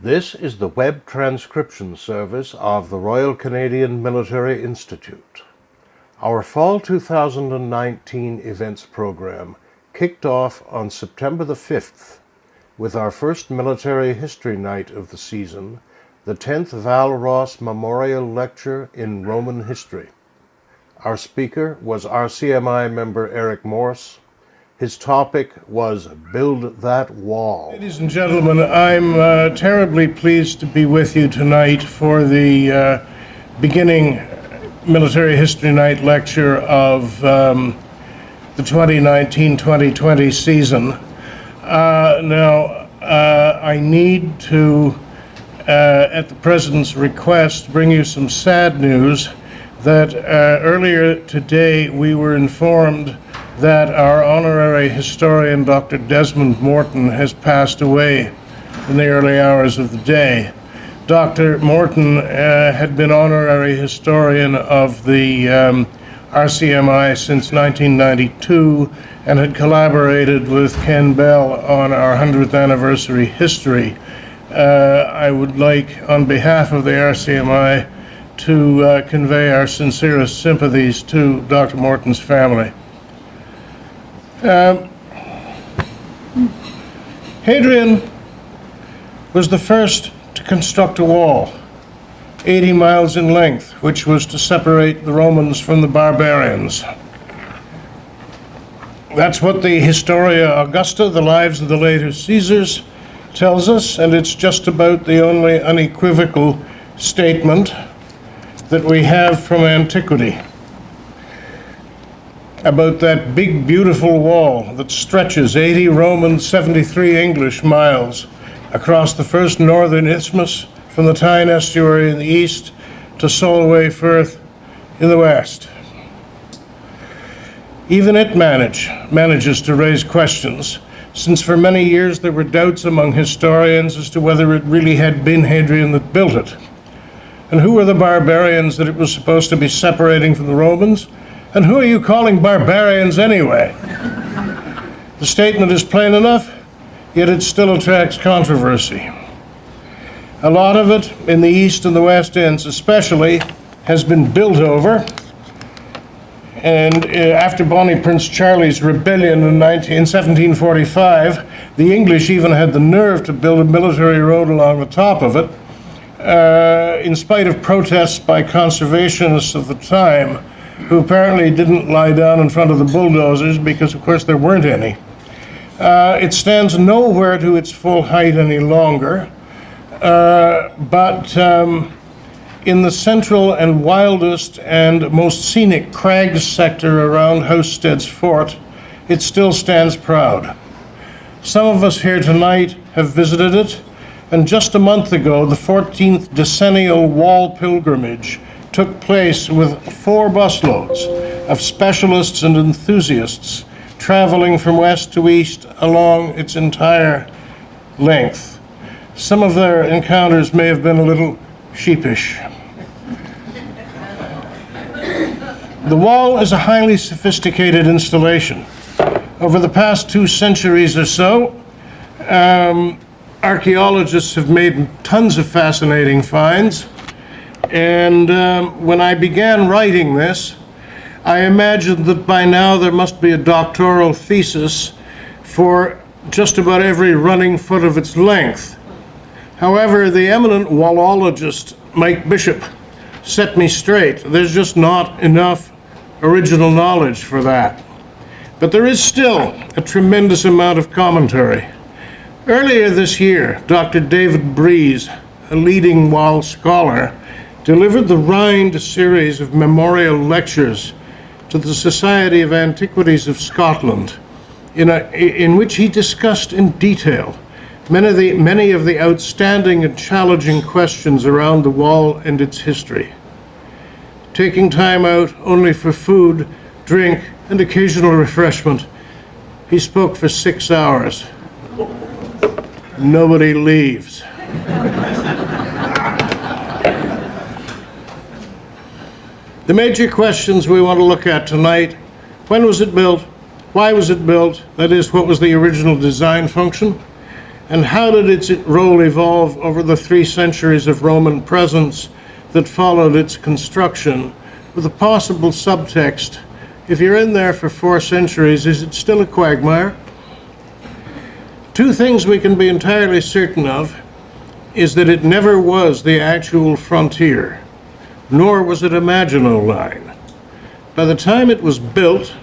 This is the web transcription service of the Royal Canadian Military Institute. Our Fall 2019 events program kicked off on September the 5th with our first military history night of the season, the 10th Val Ross Memorial Lecture in Roman History. Our speaker was RCMI member Eric Morse. His topic was Build That Wall. Ladies and gentlemen, I'm terribly pleased to be with you tonight for the beginning Military History Night lecture of the 2019-2020 season. I need to, at the President's request, bring you some sad news that earlier today we were informed that our honorary historian, Dr. Desmond Morton, has passed away in the early hours of the day. Dr. Morton had been honorary historian of the RCMI since 1992 and had collaborated with Ken Bell on our 100th anniversary history. I would like, on behalf of the RCMI, to convey our sincerest sympathies to Dr. Morton's family. Hadrian was the first to construct a wall, 80 miles in length, which was to separate the Romans from the barbarians. That's what the Historia Augusta, the Lives of the Later Caesars, tells us, and it's just about the only unequivocal statement that we have from antiquity about that big, beautiful wall that stretches 80 Roman, 73 English miles across the first northern isthmus from the Tyne estuary in the east to Solway Firth in the west. Even it manages to raise questions, since for many years there were doubts among historians as to whether it really had been Hadrian that built it. And who were the barbarians that it was supposed to be separating from the Romans? And who are you calling barbarians anyway? The statement is plain enough, yet it still attracts controversy. A lot of it, in the east and the west ends especially, has been built over. And after Bonnie Prince Charlie's rebellion in 1745, the English even had the nerve to build a military road along the top of it, in spite of protests by conservationists of the time, who apparently didn't lie down in front of the bulldozers because, of course, there weren't any. It stands nowhere to its full height any longer, but in the central and wildest and most scenic crags sector around Housestead's Fort, it still stands proud. Some of us here tonight have visited it, and just a month ago, the 14th decennial wall pilgrimage took place with 4 busloads of specialists and enthusiasts traveling from west to east along its entire length. Some of their encounters may have been a little sheepish. The wall is a highly sophisticated installation. Over the past 2 centuries or so, archaeologists have made tons of fascinating finds. And when I began writing this, I imagined that by now there must be a doctoral thesis for just about every running foot of its length. However, the eminent wallologist Mike Bishop set me straight. There's just not enough original knowledge for that. But there is still a tremendous amount of commentary. Earlier this year, Dr. David Breeze, a leading wall scholar, delivered the Rind series of memorial lectures to the Society of Antiquities of Scotland, in which he discussed in detail many of the outstanding and challenging questions around the wall and its history. Taking time out only for food, drink, and occasional refreshment, he spoke for 6 hours. Nobody leaves. The major questions we want to look at tonight: when was it built? Why was it built? That is, what was the original design function? And how did its role evolve over the 3 centuries of Roman presence that followed its construction, with a possible subtext: if you're in there for 4 centuries, is it still a quagmire? 2 things we can be entirely certain of is that it never was the actual frontier, nor was it a Maginot Line. By the time it was built,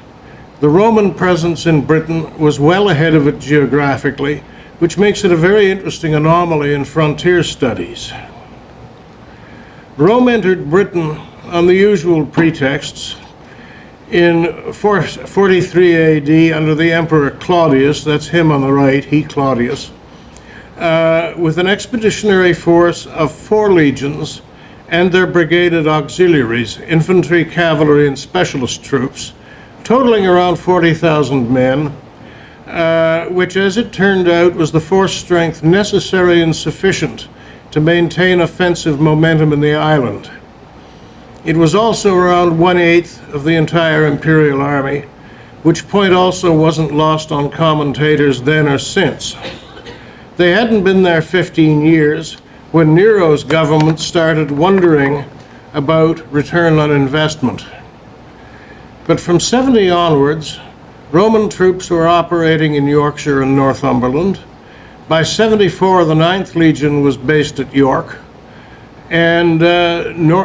the Roman presence in Britain was well ahead of it geographically, which makes it a very interesting anomaly in frontier studies. Rome entered Britain on the usual pretexts in 43 AD under the Emperor Claudius, that's him on the right, he Claudius, with an expeditionary force of 4 legions and their brigaded auxiliaries, infantry, cavalry, and specialist troops, totaling around 40,000 men, which, as it turned out, was the force strength necessary and sufficient to maintain offensive momentum in the island. It was also around 1/8 of the entire imperial army, which point also wasn't lost on commentators then or since. They hadn't been there 15 years when Nero's government started wondering about return on investment. But from 70 onwards, Roman troops were operating in Yorkshire and Northumberland. By 74, the 9th Legion was based at York, and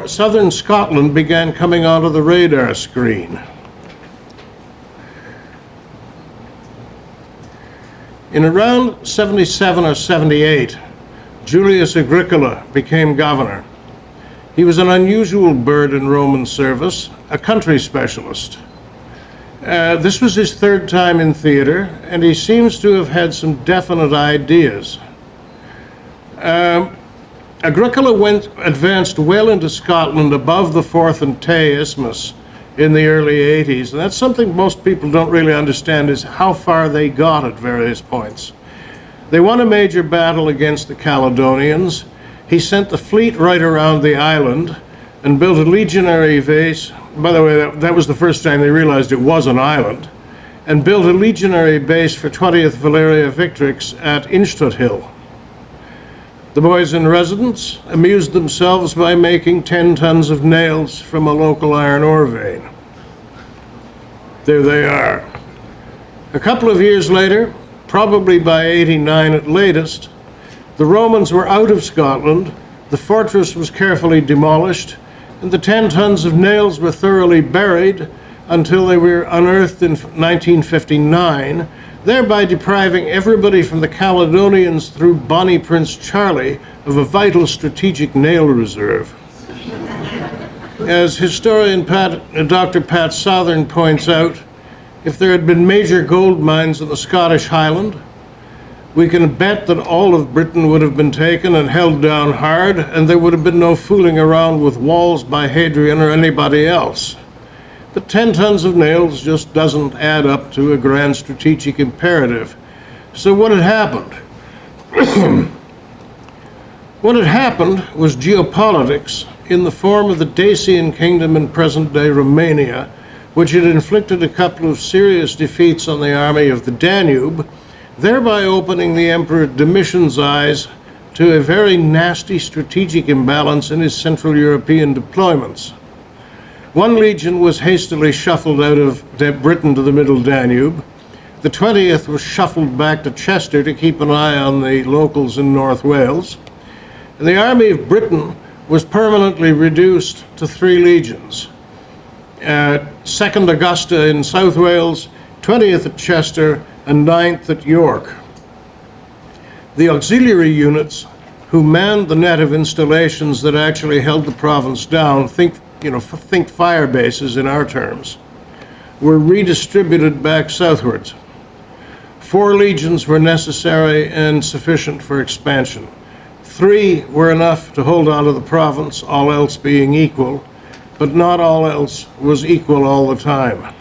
southern Scotland began coming onto the radar screen. In around 77 or 78, Julius Agricola became governor. He was an unusual bird in Roman service, a country specialist. This was his 3rd time in theater, and he seems to have had some definite ideas. Agricola advanced well into Scotland above the Forth and Tay Isthmus in the early 80s, and that's something most people don't really understand, is how far they got at various points. They won a major battle against the Caledonians. He sent the fleet right around the island and built a legionary base. By the way, that was the first time they realized it was an island, and built a legionary base for 20th Valeria Victrix at Inchtot Hill. The boys in residence amused themselves by making 10 tons of nails from a local iron ore vein. There they are. A couple of years later, probably by 89 at latest, the Romans were out of Scotland, the fortress was carefully demolished, and the 10 tons of nails were thoroughly buried until they were unearthed in 1959, thereby depriving everybody from the Caledonians through Bonnie Prince Charlie of a vital strategic nail reserve. As historian Dr. Pat Southern points out, if there had been major gold mines in the Scottish Highland, we can bet that all of Britain would have been taken and held down hard, and there would have been no fooling around with walls by Hadrian or anybody else. But 10 tons of nails just doesn't add up to a grand strategic imperative. So what had happened? What had happened was geopolitics in the form of the Dacian kingdom in present-day Romania, which had inflicted a couple of serious defeats on the army of the Danube, thereby opening the Emperor Domitian's eyes to a very nasty strategic imbalance in his Central European deployments. One legion was hastily shuffled out of Britain to the Middle Danube. The 20th was shuffled back to Chester to keep an eye on the locals in North Wales. And the Army of Britain was permanently reduced to 3 legions. 2nd Augusta in South Wales, 20th at Chester, and 9th at York. The auxiliary units who manned the net of installations that actually held the province down, think fire bases in our terms, were redistributed back southwards. 4 legions were necessary and sufficient for expansion. 3 were enough to hold on to the province, all else being equal, but not all else was equal all the time.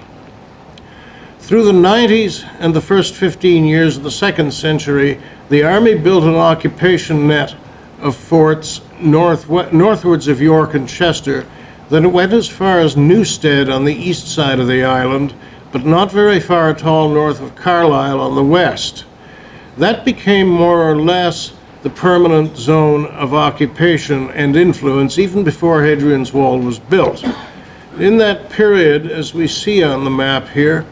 Through the 90s and the first 15 years of the 2nd century, the army built an occupation net of forts northwards of York and Chester that went as far as Newstead on the east side of the island, but not very far at all north of Carlisle on the west. That became more or less the permanent zone of occupation and influence even before Hadrian's Wall was built. In that period, as we see on the map here,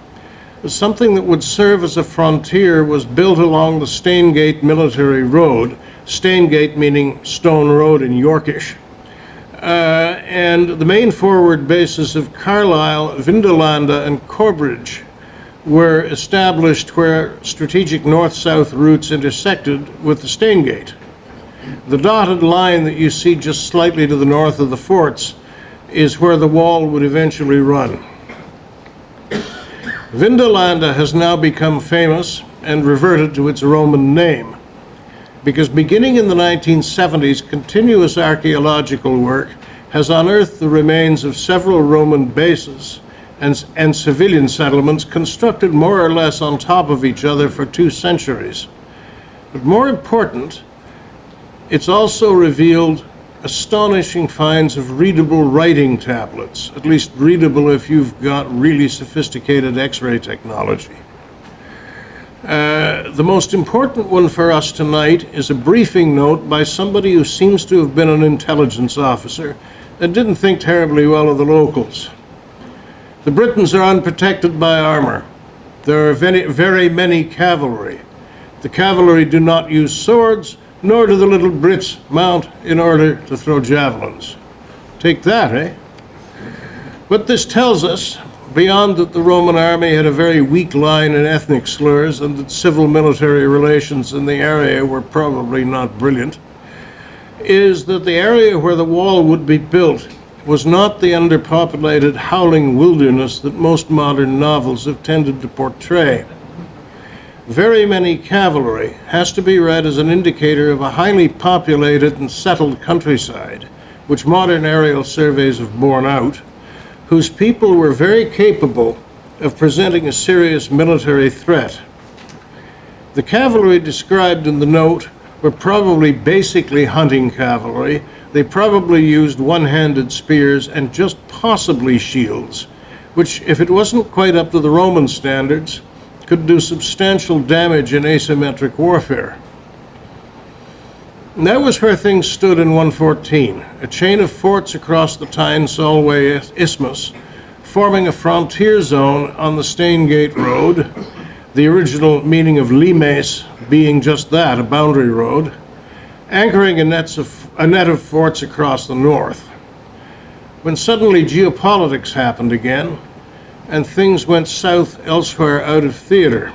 something that would serve as a frontier was built along the Staingate military road, Staingate meaning stone road in Yorkish. And the main forward bases of Carlisle, Vindolanda, and Corbridge were established where strategic north-south routes intersected with the Staingate. The dotted line that you see just slightly to the north of the forts is where the wall would eventually run. Vindolanda has now become famous and reverted to its Roman name, because beginning in the 1970s, continuous archaeological work has unearthed the remains of several Roman bases and civilian settlements constructed more or less on top of each other for 2 centuries. But more important, it's also revealed astonishing finds of readable writing tablets, at least readable if you've got really sophisticated X-ray technology. The most important one for us tonight is a briefing note by somebody who seems to have been an intelligence officer and didn't think terribly well of the locals. The Britons are unprotected by armor. There are very many cavalry. The cavalry do not use swords, nor do the little Brits mount in order to throw javelins. Take that, eh? But this tells us, beyond that the Roman army had a very weak line in ethnic slurs and that civil-military relations in the area were probably not brilliant, is that the area where the wall would be built was not the underpopulated howling wilderness that most modern novels have tended to portray. Very many cavalry has to be read as an indicator of a highly populated and settled countryside, which modern aerial surveys have borne out, whose people were very capable of presenting a serious military threat. The cavalry described in the note were probably basically hunting cavalry. They probably used one-handed spears and just possibly shields, which, if it wasn't quite up to the Roman standards, could do substantial damage in asymmetric warfare. And that was where things stood in 114, a chain of forts across the Tyne Solway isthmus, forming a frontier zone on the Staingate Road, the original meaning of limes being just that, a boundary road, anchoring a net of forts across the north. When suddenly geopolitics happened again, and things went south elsewhere out of theater.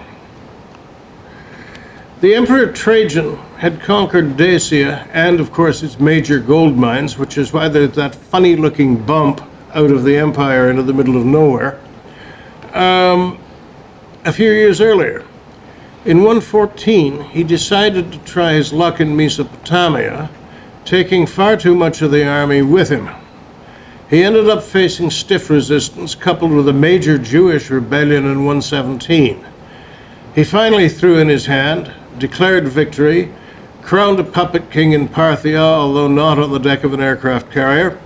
The Emperor Trajan had conquered Dacia and, of course, its major gold mines, which is why there's that funny-looking bump out of the empire into the middle of nowhere, a few years earlier. In 114, he decided to try his luck in Mesopotamia, taking far too much of the army with him. He ended up facing stiff resistance coupled with a major Jewish rebellion in 117. He finally threw in his hand, declared victory, crowned a puppet king in Parthia, although not on the deck of an aircraft carrier,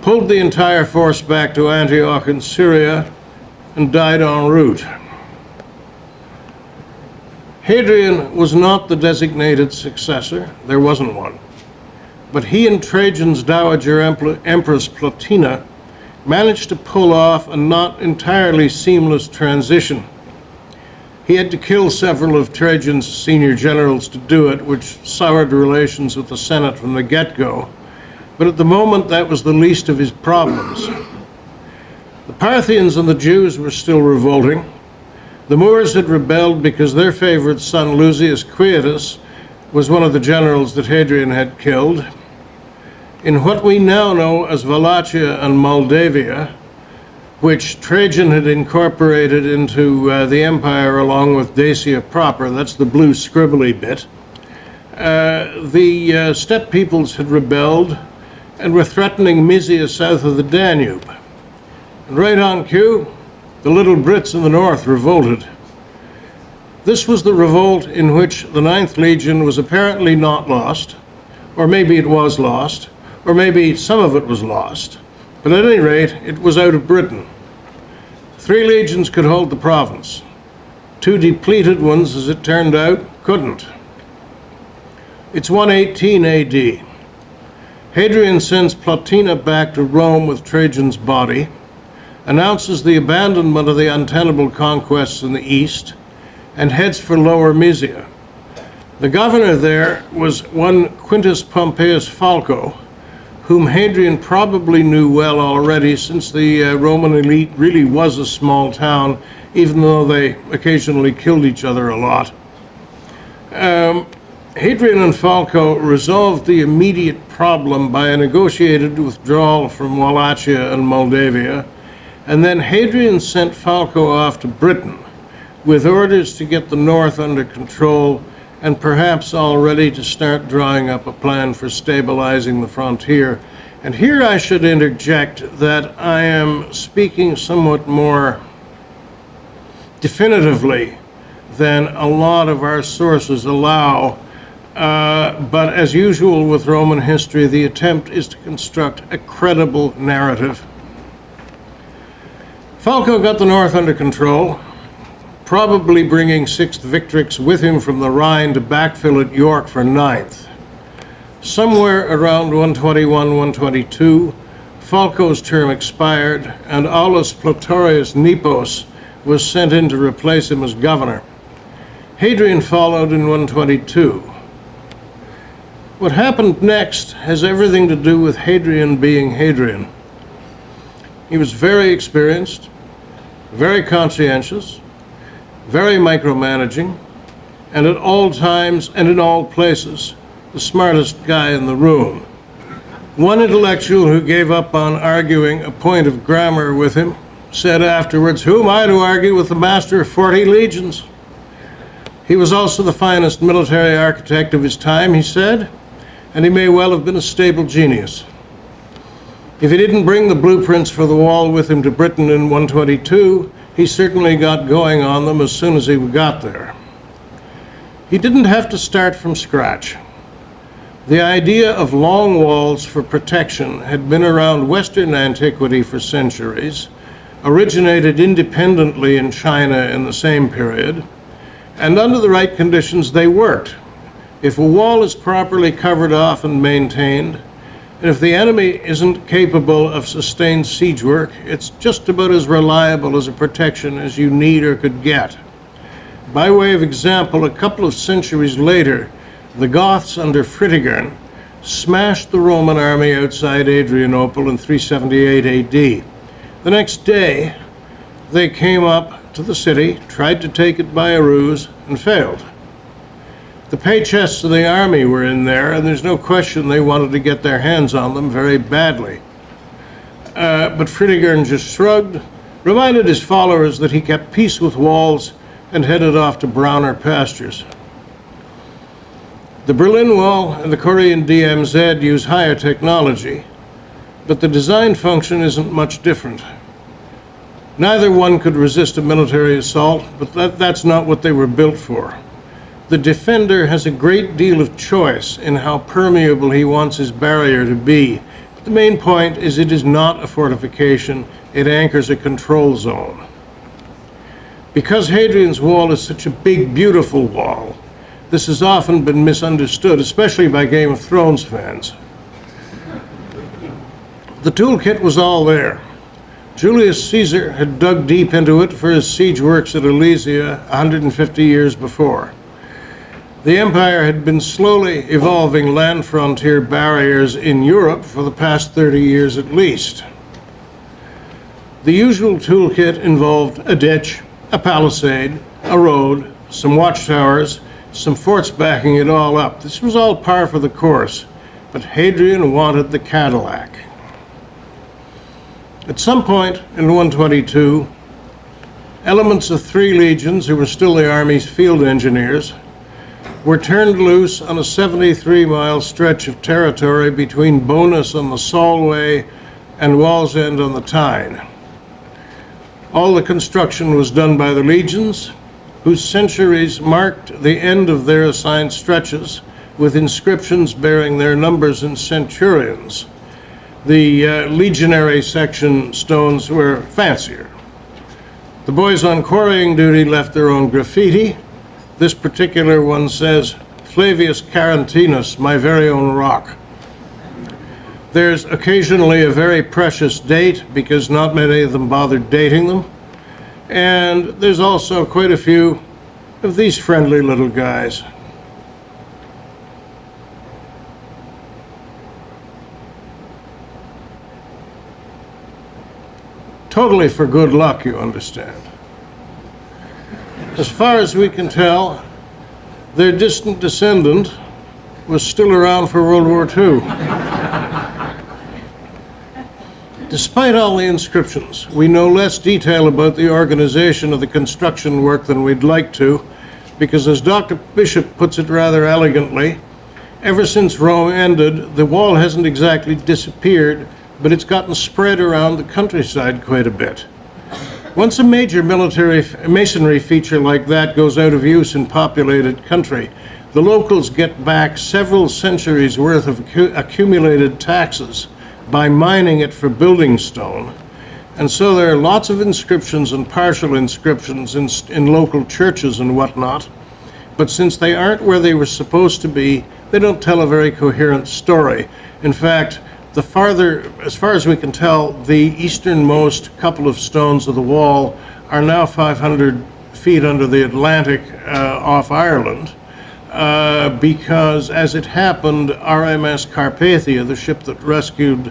pulled the entire force back to Antioch in Syria, and died en route. Hadrian was not the designated successor. There wasn't one. But he and Trajan's dowager Empress Plotina managed to pull off a not entirely seamless transition. He had to kill several of Trajan's senior generals to do it, which soured relations with the Senate from the get-go. But at the moment, that was the least of his problems. The Parthians and the Jews were still revolting. The Moors had rebelled because their favorite son, Lucius Quietus, was one of the generals that Hadrian had killed. In what we now know as Wallachia and Moldavia, which Trajan had incorporated into the empire along with Dacia proper, that's the blue scribbly bit, the steppe peoples had rebelled and were threatening Mysia south of the Danube. And right on cue, the little Brits in the north revolted. This was the revolt in which the 9th Legion was apparently not lost, or maybe it was lost, or maybe some of it was lost, but at any rate, it was out of Britain. 3 legions could hold the province. 2 depleted ones, as it turned out, couldn't. It's 118 AD. Hadrian sends Plotina back to Rome with Trajan's body, announces the abandonment of the untenable conquests in the east, and heads for Lower Mysia. The governor there was one Quintus Pompeius Falco, whom Hadrian probably knew well already, since the Roman elite really was a small town, even though they occasionally killed each other a lot. Hadrian and Falco resolved the immediate problem by a negotiated withdrawal from Wallachia and Moldavia, and then Hadrian sent Falco off to Britain with orders to get the north under control and perhaps already to start drawing up a plan for stabilizing the frontier. And here I should interject that I am speaking somewhat more definitively than a lot of our sources allow, but as usual with Roman history, the attempt is to construct a credible narrative. Falco got the north under control, probably bringing 6th Victrix with him from the Rhine to backfill at York for 9th. Somewhere around 121-122, Falco's term expired, and Aulus Platorius Nepos was sent in to replace him as governor. Hadrian followed in 122. What happened next has everything to do with Hadrian being Hadrian. He was very experienced, very conscientious, very micromanaging, and at all times and in all places, the smartest guy in the room. One intellectual who gave up on arguing a point of grammar with him said afterwards, "Who am I to argue with the master of 40 legions?" He was also the finest military architect of his time, he said, and he may well have been a stable genius. If he didn't bring the blueprints for the wall with him to Britain in 122, he certainly got going on them as soon as he got there. He didn't have to start from scratch. The idea of long walls for protection had been around Western antiquity for centuries, originated independently in China in the same period, and under the right conditions they worked. If a wall is properly covered off and maintained, and if the enemy isn't capable of sustained siege work, it's just about as reliable as a protection as you need or could get. By way of example, a couple of centuries later, the Goths under Fritigern smashed the Roman army outside Adrianople in 378 AD. The next day, they came up to the city, tried to take it by a ruse, and failed. The pay chests of the army were in there, and there's no question they wanted to get their hands on them very badly. But Fritigern just shrugged, reminded his followers that he kept peace with walls, and headed off to browner pastures. The Berlin Wall and the Korean DMZ use higher technology, but the design function isn't much different. Neither one could resist a military assault, but that's not what they were built for. The defender has a great deal of choice in how permeable he wants his barrier to be. But the main point is it is not a fortification, it anchors a control zone. Because Hadrian's wall is such a big, beautiful wall, this has often been misunderstood, especially by Game of Thrones fans. The toolkit was all there. Julius Caesar had dug deep into it for his siege works at Alesia 150 years before. The empire had been slowly evolving land frontier barriers in Europe for the past 30 years at least. The usual toolkit involved a ditch, a palisade, a road, some watchtowers, some forts backing it all up. This was all par for the course, but Hadrian wanted the Cadillac. At some point in 122, elements of 3 legions, who were still the army's field engineers, were turned loose on a 73-mile stretch of territory between Bonus on the Solway and Wallsend on the Tyne. All the construction was done by the legions, whose centuries marked the end of their assigned stretches with inscriptions bearing their numbers in centurions. The legionary section stones were fancier. The boys on quarrying duty left their own graffiti. This particular one says, Flavius Carantinus, my very own rock. There's occasionally a very precious date because not many of them bothered dating them. And there's also quite a few of these friendly little guys. Totally for good luck, you understand. As far as we can tell, their distant descendant was still around for World War II. Despite all the inscriptions, we know less detail about the organization of the construction work than we'd like to, because as Dr. Bishop puts it rather elegantly, ever since Rome ended, the wall hasn't exactly disappeared, but it's gotten spread around the countryside quite a bit. Once a major military masonry feature like that goes out of use in populated country, the locals get back several centuries worth of accumulated taxes by mining it for building stone. And so there are lots of inscriptions and partial inscriptions in local churches and whatnot. But since they aren't where they were supposed to be, they don't tell a very coherent story. In fact, as far as we can tell, the easternmost couple of stones of the wall are now 500 feet under the Atlantic off Ireland, because as it happened, RMS Carpathia, the ship that rescued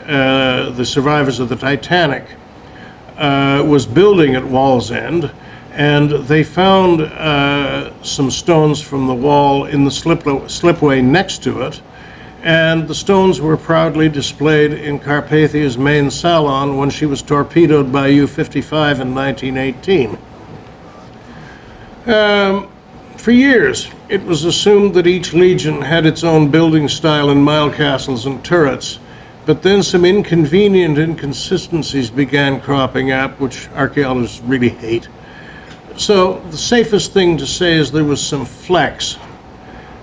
the survivors of the Titanic, was building at Wallsend, and they found some stones from the wall in the slipway next to it. And the stones were proudly displayed in Carpathia's main salon when she was torpedoed by U-55 in 1918. For years, it was assumed that each legion had its own building style in mile castles and turrets, but then some inconvenient inconsistencies began cropping up, which archaeologists really hate. So the safest thing to say is there was some flex.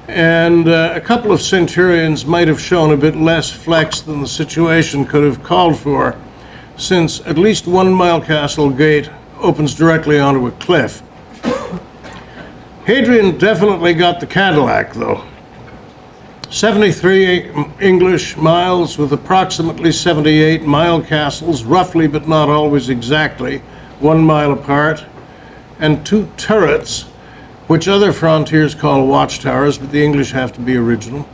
And a couple of centurions might have shown a bit less flex than the situation could have called for, since at least one mile castle gate opens directly onto a cliff. Hadrian definitely got the Cadillac, though. 73 English miles with approximately 78 mile castles, roughly but not always exactly, 1 mile apart, and 2 turrets, which other frontiers call watchtowers, but the English have to be original,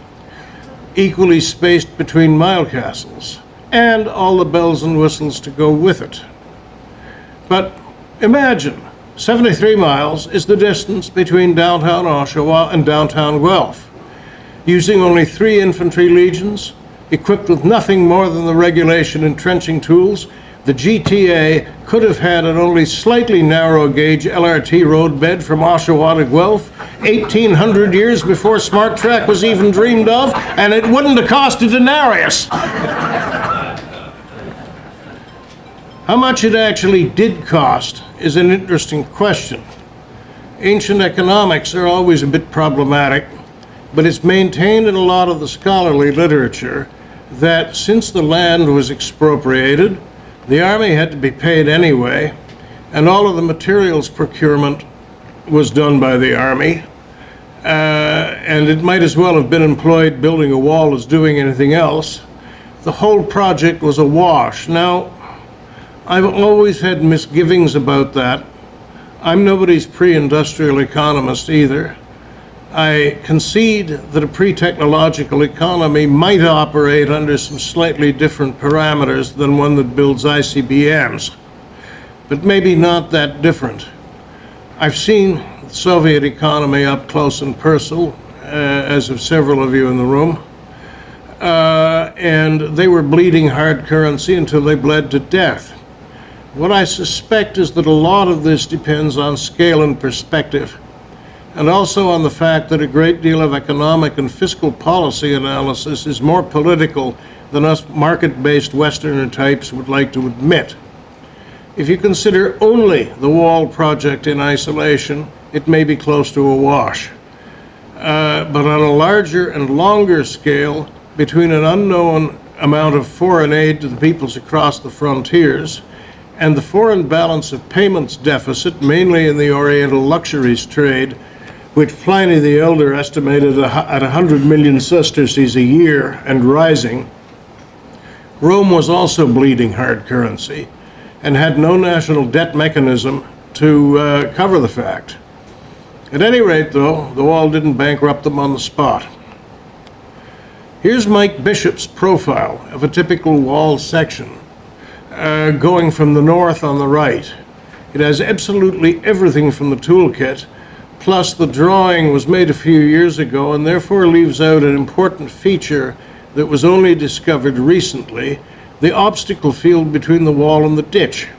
equally spaced between mile castles, and all the bells and whistles to go with it. But imagine, 73 miles is the distance between downtown Oshawa and downtown Guelph. Using only 3 infantry legions, equipped with nothing more than the regulation entrenching tools, the GTA could have had an only slightly narrow gauge LRT roadbed from Oshawa to Guelph 1,800 years before Smart Track was even dreamed of, and it wouldn't have cost a denarius. How much it actually did cost is an interesting question. Ancient economics are always a bit problematic, but it's maintained in a lot of the scholarly literature that since the land was expropriated, the army had to be paid anyway, and all of the materials procurement was done by the army, and it might as well have been employed building a wall as doing anything else. The whole project was a wash. Now, I've always had misgivings about that. I'm nobody's pre-industrial economist either. I concede that a pre-technological economy might operate under some slightly different parameters than one that builds ICBMs, but maybe not that different. I've seen the Soviet economy up close and personal, as have several of you in the room, and they were bleeding hard currency until they bled to death. What I suspect is that a lot of this depends on scale and perspective, and also on the fact that a great deal of economic and fiscal policy analysis is more political than us market-based Westerner types would like to admit. If you consider only the wall project in isolation, it may be close to a wash. But on a larger and longer scale, between an unknown amount of foreign aid to the peoples across the frontiers and the foreign balance of payments deficit, mainly in the Oriental luxuries trade, which Pliny the Elder estimated at 100 million sesterces a year and rising, Rome was also bleeding hard currency and had no national debt mechanism to cover the fact. At any rate, though, the wall didn't bankrupt them on the spot. Here's Mike Bishop's profile of a typical wall section, going from the north on the right. It has absolutely everything from the toolkit, plus the drawing was made a few years ago and therefore leaves out an important feature that was only discovered recently, the obstacle field between the wall and the ditch.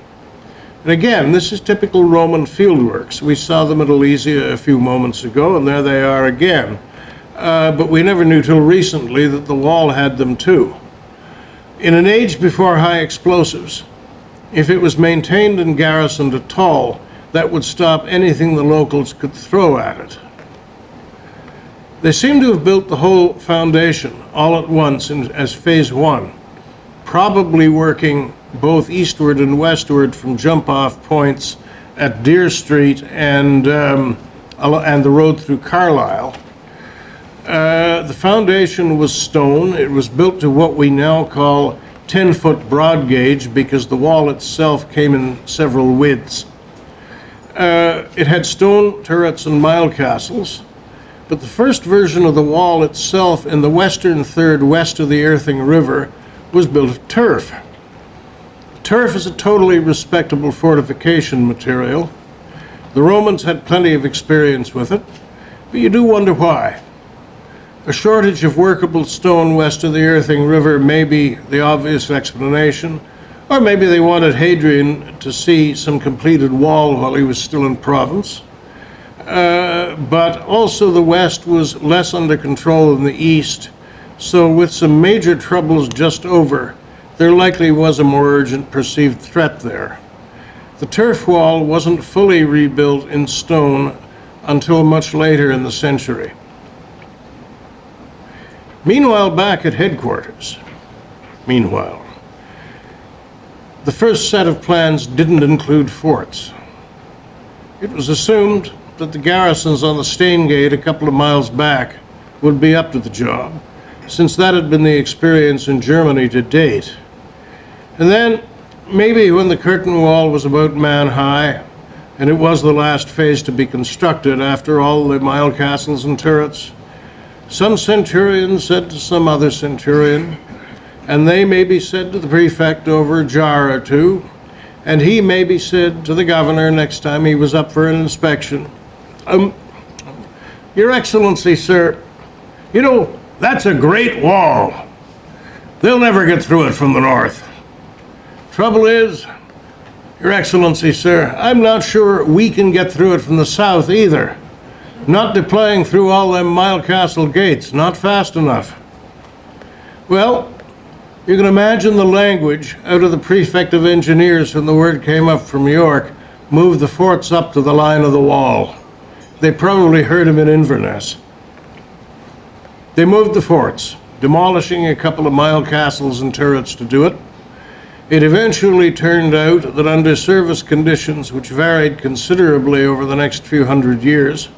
And again, this is typical Roman fieldworks. We saw them at Alesia a few moments ago, and there they are again. But we never knew till recently that the wall had them too. In an age before high explosives, if it was maintained and garrisoned at all, that would stop anything the locals could throw at it. They seem to have built the whole foundation all at once as phase one, probably working both eastward and westward from jump-off points at Deer Street and the road through Carlisle. The foundation was stone. It was built to what we now call 10-foot broad gauge because the wall itself came in several widths. It had stone turrets and mile castles, but the first version of the wall itself in the western third west of the Irthing River was built of turf. Turf is a totally respectable fortification material. The Romans had plenty of experience with it, but you do wonder why. A shortage of workable stone west of the Irthing River may be the obvious explanation, or maybe they wanted Hadrian to see some completed wall while he was still in Provence. But also the west was less under control than the east, so with some major troubles just over, there likely was a more urgent perceived threat there. The turf wall wasn't fully rebuilt in stone until much later in the century. Meanwhile, back at headquarters, the first set of plans didn't include forts. It was assumed that the garrisons on the Steingate a couple of miles back would be up to the job, since that had been the experience in Germany to date. And then, maybe when the curtain wall was about man-high, and it was the last phase to be constructed after all the mile castles and turrets, some centurion said to some other centurion, and they maybe said to the prefect over a jar or two, and he maybe said to the governor next time he was up for an inspection, Your Excellency, sir, you know, that's a great wall. They'll never get through it from the north. Trouble is, Your Excellency, sir, I'm not sure we can get through it from the south either. Not deploying through all them mile castle gates, not fast enough. Well, you can imagine the language out of the prefect of engineers when the word came up from York, move the forts up to the line of the wall. They probably heard him in Inverness. They moved the forts, demolishing a couple of mile castles and turrets to do it. It eventually turned out that under service conditions which varied considerably over the next few hundred years,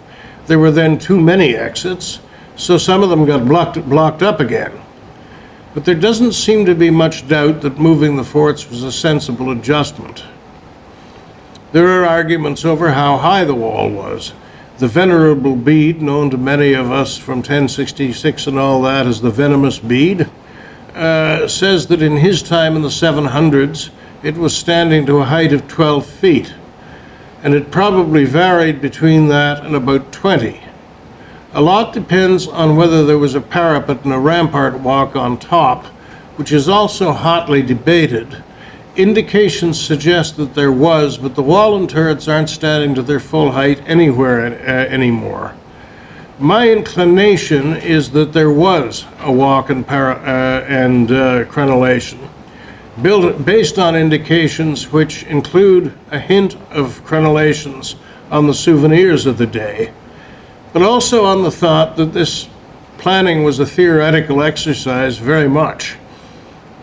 there were then too many exits, so some of them got blocked up again. But there doesn't seem to be much doubt that moving the forts was a sensible adjustment. There are arguments over how high the wall was. The Venerable Bede, known to many of us from 1066 and all that as the Venomous Bede, says that in his time in the 700s, it was standing to a height of 12 feet. And it probably varied between that and about 20. A lot depends on whether there was a parapet and a rampart walk on top, which is also hotly debated. Indications suggest that there was, but the wall and turrets aren't standing to their full height anywhere anymore. My inclination is that there was a walk and crenellation, built based on indications which include a hint of crenellations on the souvenirs of the day, but also on the thought that this planning was a theoretical exercise very much.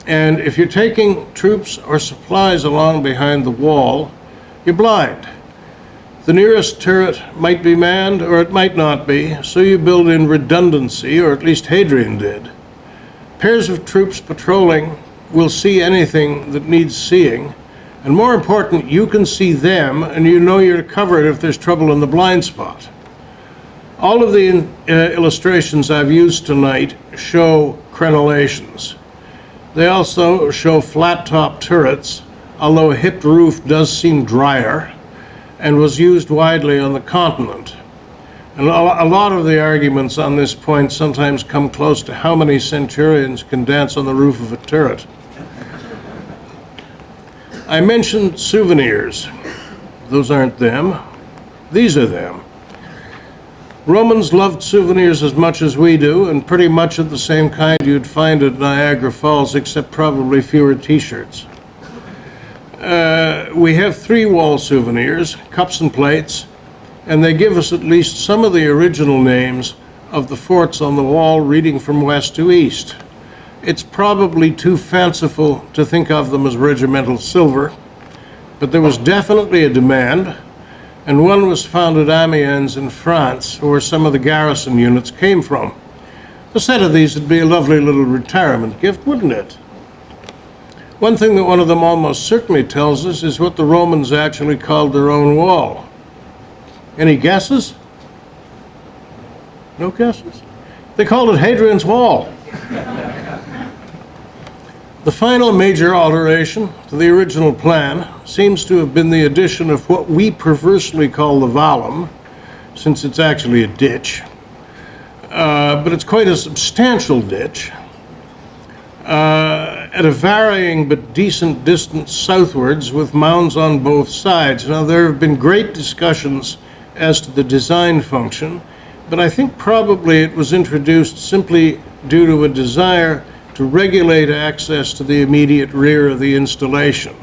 And if you're taking troops or supplies along behind the wall, you're blind. The nearest turret might be manned, or it might not be, so you build in redundancy, or at least Hadrian did. Pairs of troops patrolling will see anything that needs seeing, and more important, you can see them, and you know you're covered if there's trouble in the blind spot. All of the illustrations I've used tonight show crenellations. They also show flat-top turrets, although a hipped roof does seem drier, and was used widely on the continent. And a lot of the arguments on this point sometimes come close to how many centurions can dance on the roof of a turret. I mentioned souvenirs. Those aren't them. These are them. Romans loved souvenirs as much as we do, and pretty much of the same kind you'd find at Niagara Falls, except probably fewer t-shirts. We have 3 wall souvenirs, cups and plates, and they give us at least some of the original names of the forts on the wall reading from west to east. It's probably too fanciful to think of them as regimental silver, but there was definitely a demand, and one was found at Amiens in France, where some of the garrison units came from. A set of these would be a lovely little retirement gift, wouldn't it? One thing that one of them almost certainly tells us is what the Romans actually called their own wall. Any guesses? No guesses? They called it Hadrian's Wall. The final major alteration to the original plan seems to have been the addition of what we perversely call the vallum, since it's actually a ditch, but it's quite a substantial ditch, at a varying but decent distance southwards with mounds on both sides. Now, there have been great discussions as to the design function, but I think probably it was introduced simply due to a desire to regulate access to the immediate rear of the installation.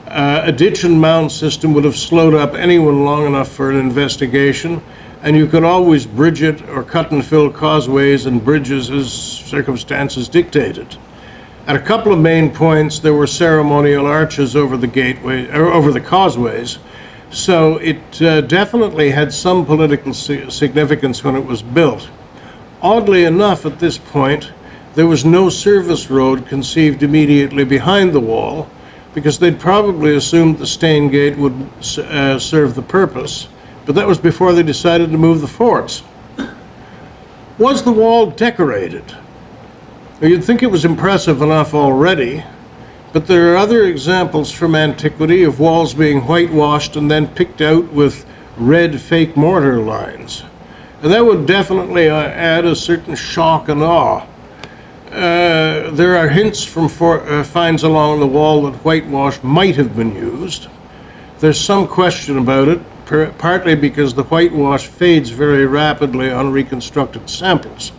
A ditch and mound system would have slowed up anyone long enough for an investigation, and you could always bridge it or cut and fill causeways and bridges as circumstances dictated. At a couple of main points, there were ceremonial arches over the gateway, or over the causeways, so it definitely had some political significance when it was built. Oddly enough, at this point, there was no service road conceived immediately behind the wall, because they'd probably assumed the Stane Gate would serve the purpose, but that was before they decided to move the forts. Was the wall decorated? Well, you'd think it was impressive enough already, but there are other examples from antiquity of walls being whitewashed and then picked out with red fake mortar lines. And that would definitely add a certain shock and awe. There are hints from finds along the wall that whitewash might have been used. There's some question about it, partly because the whitewash fades very rapidly on reconstructed samples.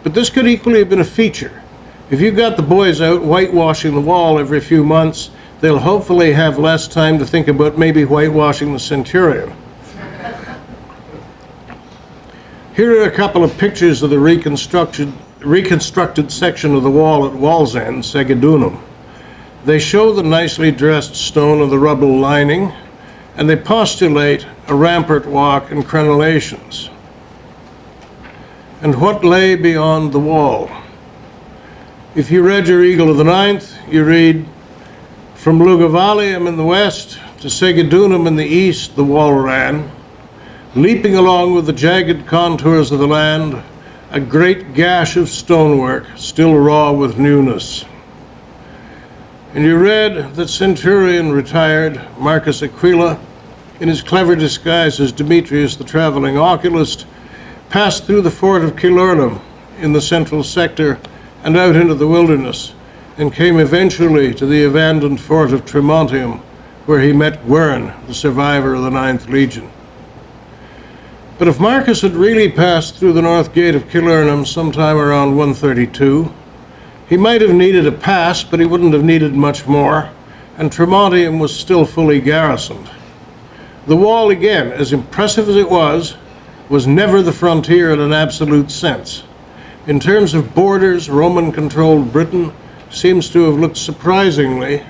But this could equally have been a feature. If you got the boys out whitewashing the wall every few months, they'll hopefully have less time to think about maybe whitewashing the centurion. Here are a couple of pictures of the reconstructed section of the wall at Wallsend, Segedunum. They show the nicely dressed stone of the rubble lining, and they postulate a rampart walk and crenellations. And what lay beyond the wall? If you read your Eagle of the Ninth, you read, from Lugavalium in the west to Segedunum in the east, the wall ran, leaping along with the jagged contours of the land, a great gash of stonework, still raw with newness. And you read that centurion retired Marcus Aquila, in his clever disguise as Demetrius the traveling oculist, passed through the fort of Kilurnum in the central sector and out into the wilderness, and came eventually to the abandoned fort of Tremontium, where he met Gwern, the survivor of the 9th Legion. But if Marcus had really passed through the north gate of Kilurnum sometime around 132, he might have needed a pass, but he wouldn't have needed much more, and Tremontium was still fully garrisoned. The wall, again, as impressive as it was never the frontier in an absolute sense. In terms of borders, Roman-controlled Britain seems to have looked surprisingly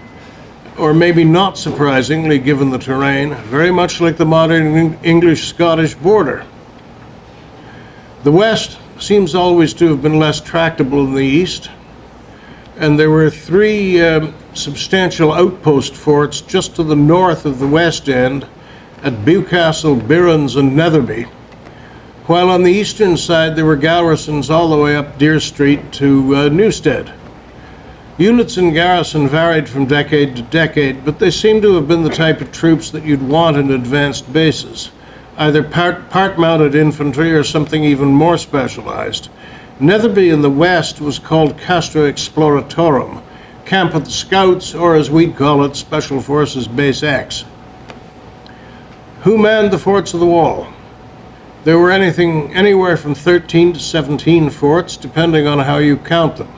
or maybe not surprisingly given the terrain, very much like the modern English-Scottish border. The west seems always to have been less tractable than the east, and there were three substantial outpost forts just to the north of the west end at Bewcastle, Birrens, and Netherby, while on the eastern side there were garrisons all the way up Deer Street to Newstead. Units in garrison varied from decade to decade, but they seem to have been the type of troops that you'd want in advanced bases, either part-mounted infantry or something even more specialized. Netherby in the west was called Castra Exploratorum, Camp of the Scouts, or as we'd call it, Special Forces Base X. Who manned the forts of the wall? There were anywhere from 13 to 17 forts, depending on how you count them.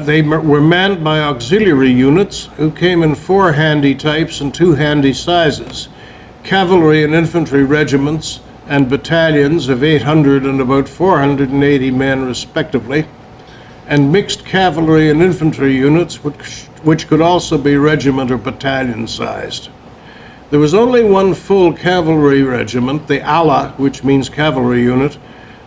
They were manned by auxiliary units who came in 4 handy types and 2 handy sizes, cavalry and infantry regiments and battalions of 800 and about 480 men respectively, and mixed cavalry and infantry units which could also be regiment or battalion sized. There was only one full cavalry regiment, the Ala, which means cavalry unit,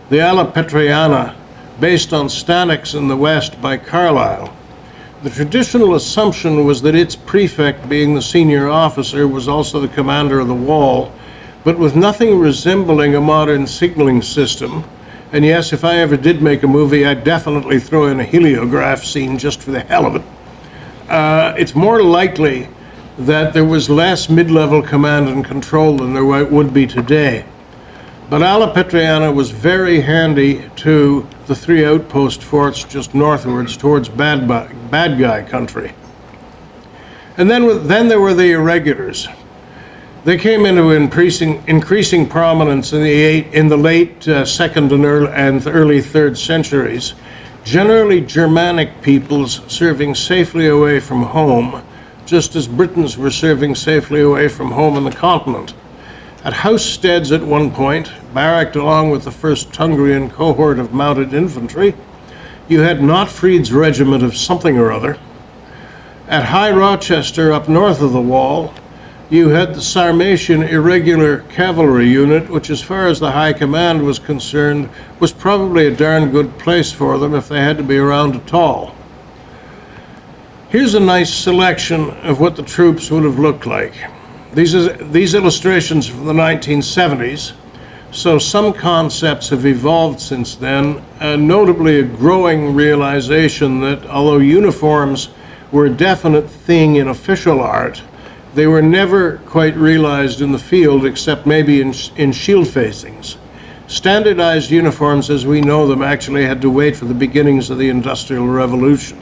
the Ala Petriana, based on Stanix in the west by Carlisle. The traditional assumption was that its prefect, being the senior officer, was also the commander of the wall, but with nothing resembling a modern signaling system. And yes, if I ever did make a movie, I'd definitely throw in a heliograph scene just for the hell of it. It's more likely that there was less mid-level command and control than there would be today. But Ala Petriana was very handy to the 3 outpost forts just northwards towards bad guy country. And then there were the irregulars. They came into increasing prominence in the late 2nd and early 3rd centuries, generally Germanic peoples serving safely away from home, just as Britons were serving safely away from home on the continent. At housesteads at one point, barracked along with the 1st Tungrian cohort of mounted infantry, you had Notfried's regiment of something or other. At High Rochester, up north of the wall, you had the Sarmatian irregular cavalry unit, which as far as the high command was concerned, was probably a darn good place for them if they had to be around at all. Here's a nice selection of what the troops would have looked like. These illustrations from the 1970s, so some concepts have evolved since then, notably a growing realization that although uniforms were a definite thing in official art, they were never quite realized in the field except maybe in shield facings. Standardized uniforms as we know them actually had to wait for the beginnings of the Industrial Revolution.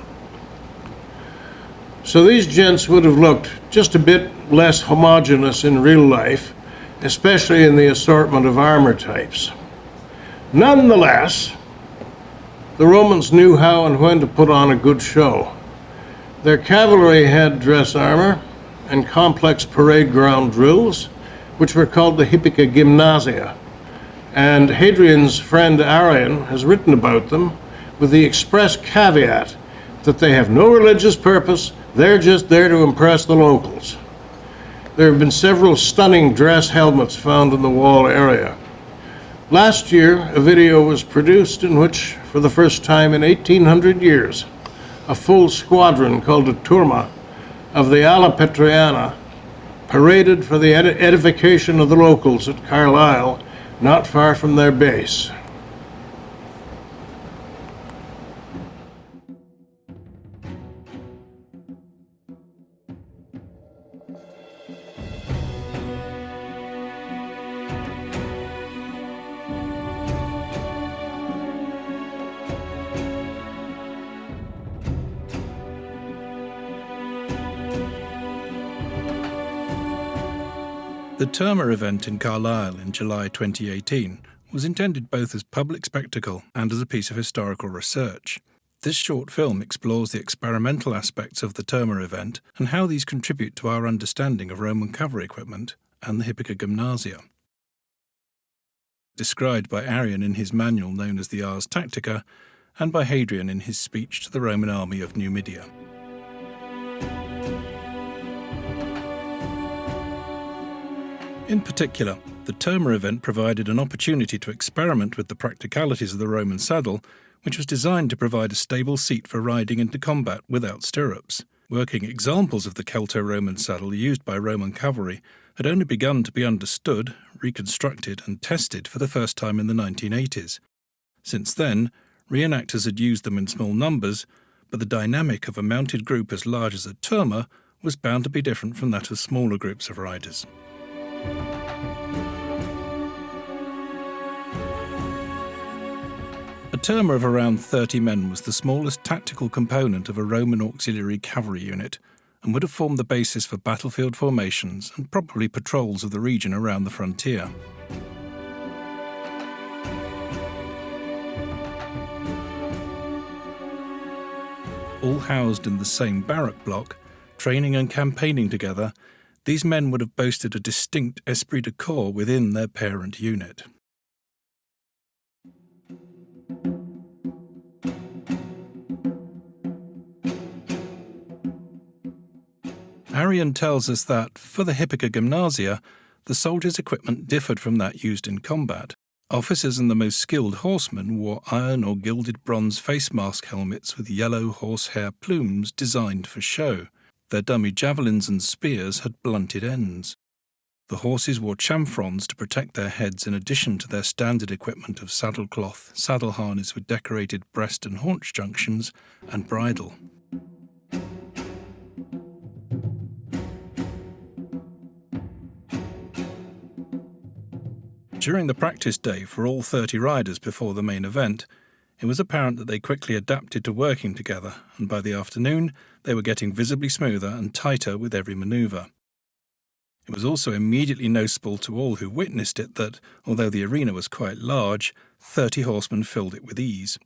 So these gents would have looked just a bit less homogeneous in real life, especially in the assortment of armor types. Nonetheless, the Romans knew how and when to put on a good show. Their cavalry had dress armor and complex parade ground drills, which were called the Hippica Gymnasia. And Hadrian's friend Arrian has written about them with the express caveat that they have no religious purpose, they're just there to impress the locals. There have been several stunning dress helmets found in the wall area. Last year, a video was produced in which, for the first time in 1800 years, a full squadron called a TURMA of the Ala Petriana paraded for the edification of the locals at Carlisle, not far from their base. The TURMA event in Carlisle in July 2018 was intended both as public spectacle and as a piece of historical research. This short film explores the experimental aspects of the TURMA event and how these contribute to our understanding of Roman cavalry equipment and the Hippica Gymnasia. Described by Arrian in his manual known as the Ars Tactica, and by Hadrian in his speech to the Roman army of Numidia. In particular, the TURMA event provided an opportunity to experiment with the practicalities of the Roman saddle, which was designed to provide a stable seat for riding into combat without stirrups. Working examples of the Celto-Roman saddle used by Roman cavalry had only begun to be understood, reconstructed and tested for the first time in the 1980s. Since then, reenactors had used them in small numbers, but the dynamic of a mounted group as large as a TURMA was bound to be different from that of smaller groups of riders. A TURMA of around 30 men was the smallest tactical component of a Roman auxiliary cavalry unit and would have formed the basis for battlefield formations and probably patrols of the region around the frontier. All housed in the same barrack block, training and campaigning together, these men would have boasted a distinct esprit de corps within their parent unit. Hadrian tells us that, for the Hippica Gymnasia, the soldiers' equipment differed from that used in combat. Officers and the most skilled horsemen wore iron or gilded bronze face mask helmets with yellow horsehair plumes designed for show. Their dummy javelins and spears had blunted ends. The horses wore chamfrons to protect their heads in addition to their standard equipment of saddlecloth, saddle harness with decorated breast and haunch junctions, and bridle. During the practice day for all 30 riders before the main event, it was apparent that they quickly adapted to working together, and by the afternoon they were getting visibly smoother and tighter with every manoeuvre. It was also immediately noticeable to all who witnessed it that, although the arena was quite large, 30 horsemen filled it with ease.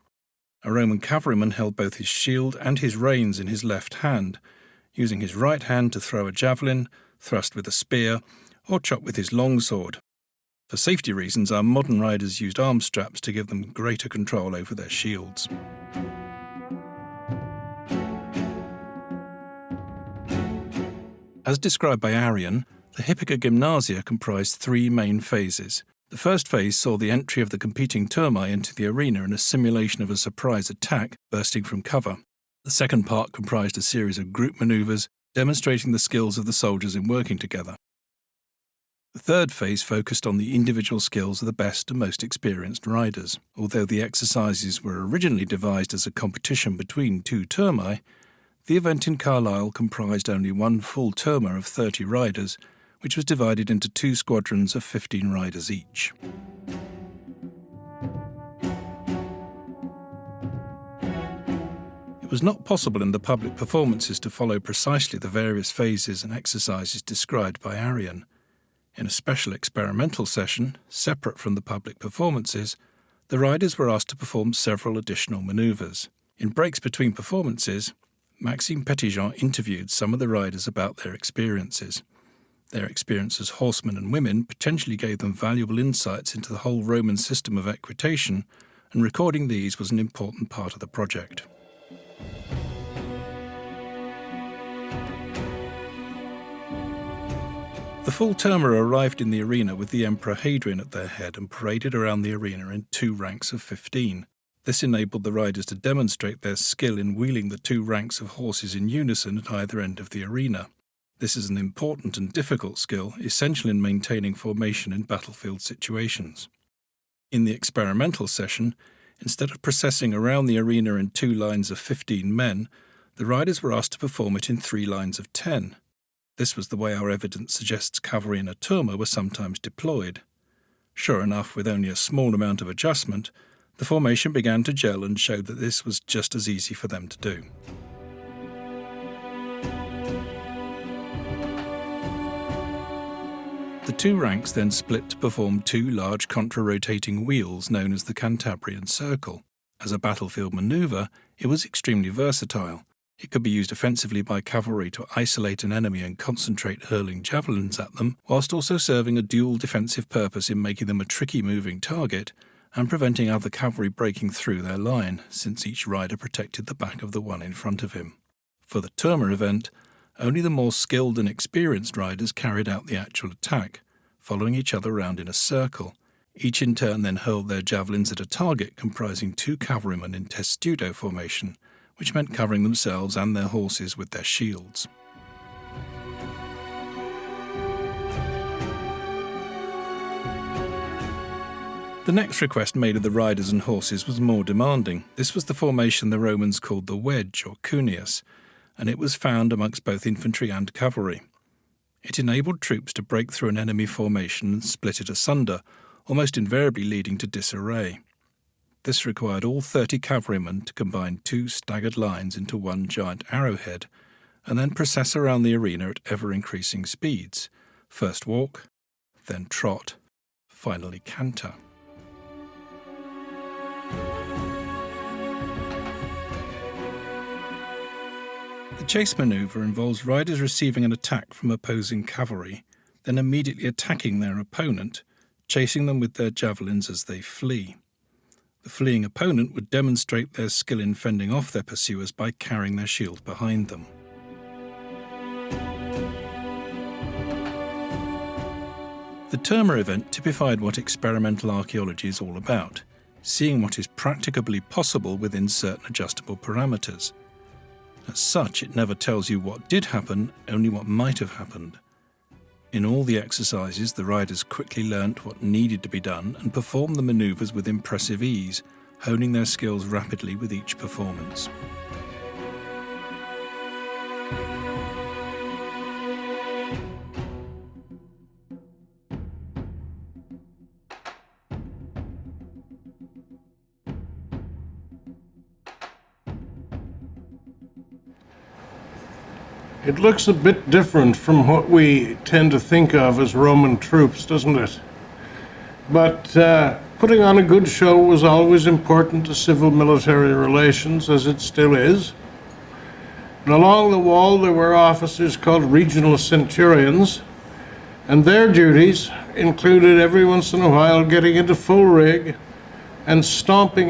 A Roman cavalryman held both his shield and his reins in his left hand, using his right hand to throw a javelin, thrust with a spear, or chop with his longsword. For safety reasons, our modern riders used arm straps to give them greater control over their shields. As described by Hadrian, the Hippica Gymnasia comprised 3 main phases. The first phase saw the entry of the competing TURMA into the arena in a simulation of a surprise attack bursting from cover. The second part comprised a series of group manoeuvres demonstrating the skills of the soldiers in working together. The third phase focused on the individual skills of the best and most experienced riders. Although the exercises were originally devised as a competition between 2 TURMAe, the event in Carlisle comprised only one full TURMA of 30 riders, which was divided into 2 squadrons of 15 riders each. It was not possible in the public performances to follow precisely the various phases and exercises described by Hadrian. In a special experimental session, separate from the public performances, the riders were asked to perform several additional manoeuvres. In breaks between performances, Maxime Petitjean interviewed some of the riders about their experiences. Their experience as horsemen and women potentially gave them valuable insights into the whole Roman system of equitation, and recording these was an important part of the project. The full TURMA arrived in the arena with the Emperor Hadrian at their head and paraded around the arena in 2 ranks of 15. This enabled the riders to demonstrate their skill in wheeling the 2 ranks of horses in unison at either end of the arena. This is an important and difficult skill, essential in maintaining formation in battlefield situations. In the experimental session, instead of processing around the arena in 2 lines of 15 men, the riders were asked to perform it in 3 lines of 10. This was the way our evidence suggests cavalry in a TURMA were sometimes deployed. Sure enough, with only a small amount of adjustment, the formation began to gel and showed that this was just as easy for them to do. The 2 ranks then split to perform 2 large contra-rotating wheels known as the Cantabrian circle. As a battlefield manoeuvre, it was extremely versatile. It could be used offensively by cavalry to isolate an enemy and concentrate hurling javelins at them, whilst also serving a dual defensive purpose in making them a tricky moving target and preventing other cavalry breaking through their line, since each rider protected the back of the one in front of him. For the TURMA event, only the more skilled and experienced riders carried out the actual attack. following each other round in a circle. Each in turn then hurled their javelins at a target comprising 2 cavalrymen in testudo formation, which meant covering themselves and their horses with their shields. The next request made of the riders and horses was more demanding. This was the formation the Romans called the wedge, or CUNEUS, and it was found amongst both infantry and cavalry. It enabled troops to break through an enemy formation and split it asunder, almost invariably leading to disarray. This required all 30 cavalrymen to combine 2 staggered lines into one giant arrowhead, and then process around the arena at ever-increasing speeds. First walk, then trot, finally canter. The chase maneuver involves riders receiving an attack from opposing cavalry, then immediately attacking their opponent, chasing them with their javelins as they flee. The fleeing opponent would demonstrate their skill in fending off their pursuers by carrying their shield behind them. The TURMA event typified what experimental archaeology is all about, seeing what is practicably possible within certain adjustable parameters. As such, it never tells you what did happen, only what might have happened. In all the exercises, the riders quickly learnt what needed to be done and performed the manoeuvres with impressive ease, honing their skills rapidly with each performance. It looks a bit different from what we tend to think of as Roman troops, doesn't it? But putting on a good show was always important to civil-military relations, as it still is. And along the wall there were officers called regional centurions, and their duties included every once in a while getting into full rig and stomping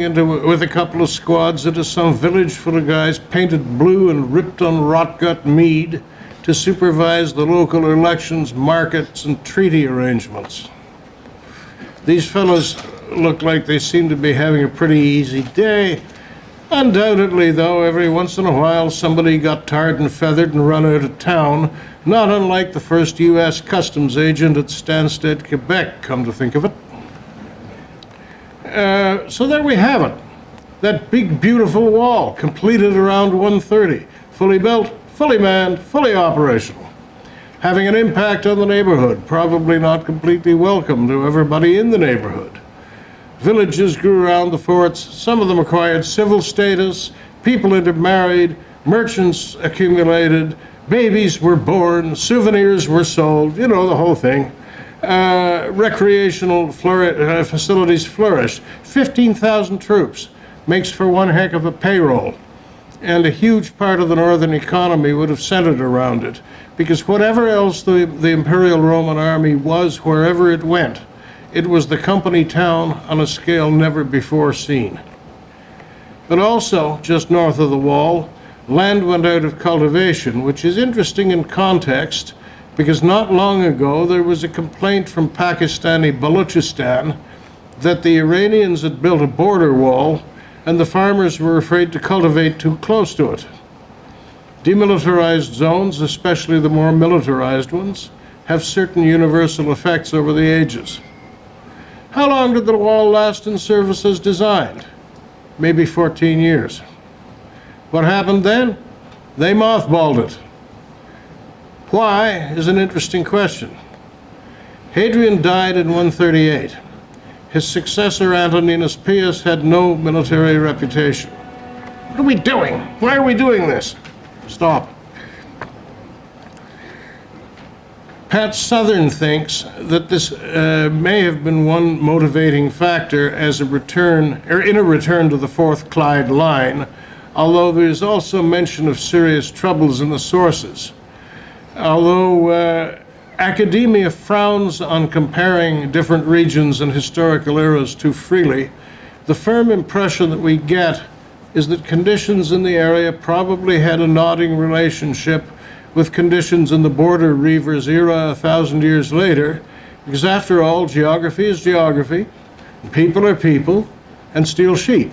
with a couple of squads into some village full of guys painted blue and ripped on rot-gut mead to supervise the local elections, markets, and treaty arrangements. These fellows look like they seem to be having a pretty easy day. Undoubtedly, though, every once in a while somebody got tarred and feathered and run out of town, not unlike the first U.S. customs agent at Stansted, Quebec, come to think of it. So there we have it. That big, beautiful wall, completed around 130, fully built, fully manned, fully operational. Having an impact on the neighborhood, probably not completely welcome to everybody in the neighborhood. Villages grew around the forts. Some of them acquired civil status, people intermarried, merchants accumulated, babies were born, souvenirs were sold, you know, the whole thing. Recreational facilities flourished. 15,000 troops makes for one heck of a payroll. And a huge part of the northern economy would have centered around it, because whatever else the Imperial Roman army was wherever it went, it was the company town on a scale never before seen. But also, just north of the wall, land went out of cultivation, which is interesting in context, because not long ago there was a complaint from Pakistani Balochistan that the Iranians had built a border wall and the farmers were afraid to cultivate too close to it. Demilitarized zones, especially the more militarized ones, have certain universal effects over the ages. How long did the wall last in service as designed? Maybe 14 years. What happened then? They mothballed it. Why is an interesting question. Hadrian died in 138. His successor, Antoninus Pius, had no military reputation. What are we doing? Why are we doing this? Stop. Pat Southern thinks that this may have been one motivating factor as a return, or in a return to the Fourth Clyde line, although there is also mention of serious troubles in the sources. Although academia frowns on comparing different regions and historical eras too freely, the firm impression that we get is that conditions in the area probably had a nodding relationship with conditions in the border reivers era 1,000 years later, Because after all, geography is geography, people are people, and steel sheep.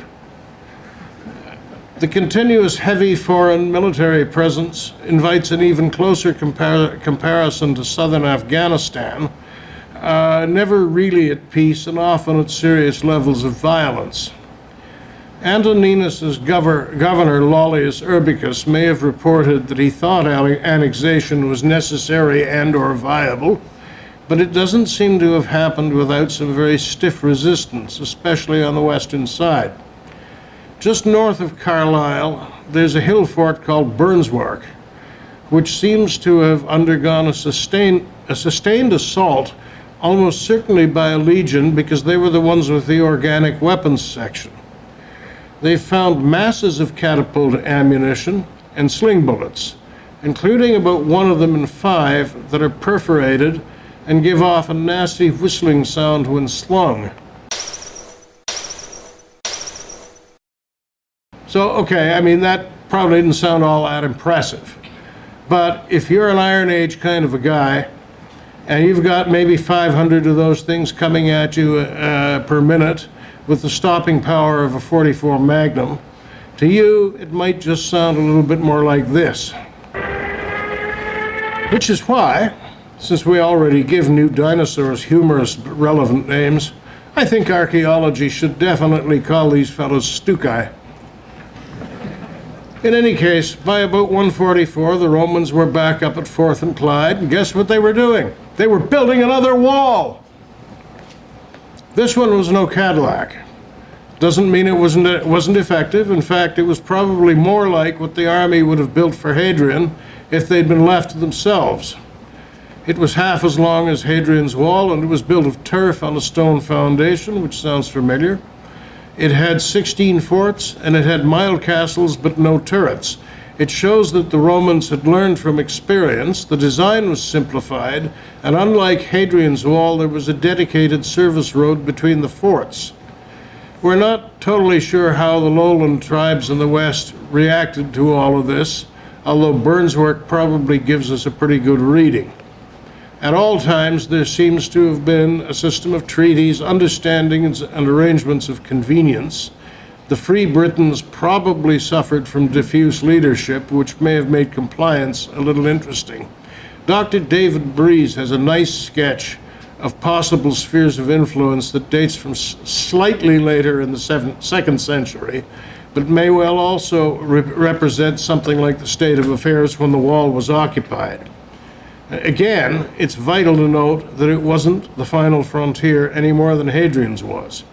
The continuous heavy foreign military presence invites an even closer comparison to southern Afghanistan, never really at peace and often at serious levels of violence. Antoninus's governor, Lollius Urbicus, may have reported that he thought annexation was necessary and or viable, but it doesn't seem to have happened without some very stiff resistance, especially on the western side. Just north of Carlisle, there's a hill fort called Burnswark, which seems to have undergone a sustained assault, almost certainly by a legion, because they were the ones with the organic weapons section. They found masses of catapult ammunition and sling bullets, including about one of them in 5 that are perforated and give off a nasty whistling sound when slung. So, okay, I mean, that probably didn't sound all that impressive. But if you're an Iron Age kind of a guy, and you've got maybe 500 of those things coming at you per minute, with the stopping power of a .44 Magnum, to you, it might just sound a little bit more like this. Which is why, since we already give new dinosaurs humorous but relevant names, I think archaeology should definitely call these fellows Stukai. In any case, by about 144, the Romans were back up at Forth and Clyde, and guess what they were doing? They were building another wall! This one was no Cadillac. Doesn't mean it wasn't effective. In fact, it was probably more like what the army would have built for Hadrian if they'd been left to themselves. It was half as long as Hadrian's wall, and it was built of turf on a stone foundation, which sounds familiar. It had 16 forts, and it had mile castles, but no turrets. It shows that the Romans had learned from experience. The design was simplified, and unlike Hadrian's wall, there was a dedicated service road between the forts. We're not totally sure how the lowland tribes in the west reacted to all of this, although Burnswark probably gives us a pretty good reading. At all times, there seems to have been a system of treaties, understandings, and arrangements of convenience. The Free Britons probably suffered from diffuse leadership, which may have made compliance a little interesting. Dr. David Breeze has a nice sketch of possible spheres of influence that dates from slightly later in the 2nd century, but may well also represent something like the state of affairs when the wall was occupied. Again, it's vital to note that it wasn't the final frontier any more than Hadrian's was.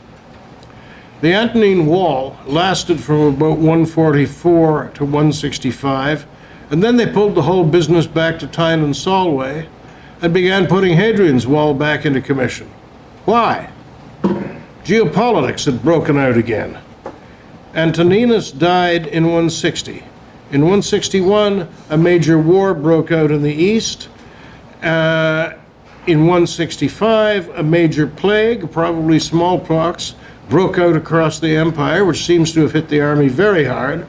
The Antonine Wall lasted from about 144 to 165, and then they pulled the whole business back to Tyne and Solway and began putting Hadrian's Wall back into commission. Why? Geopolitics had broken out again. Antoninus died in 160. In 161, a major war broke out in the east. In 165, a major plague, probably smallpox, broke out across the empire, which seems to have hit the army very hard.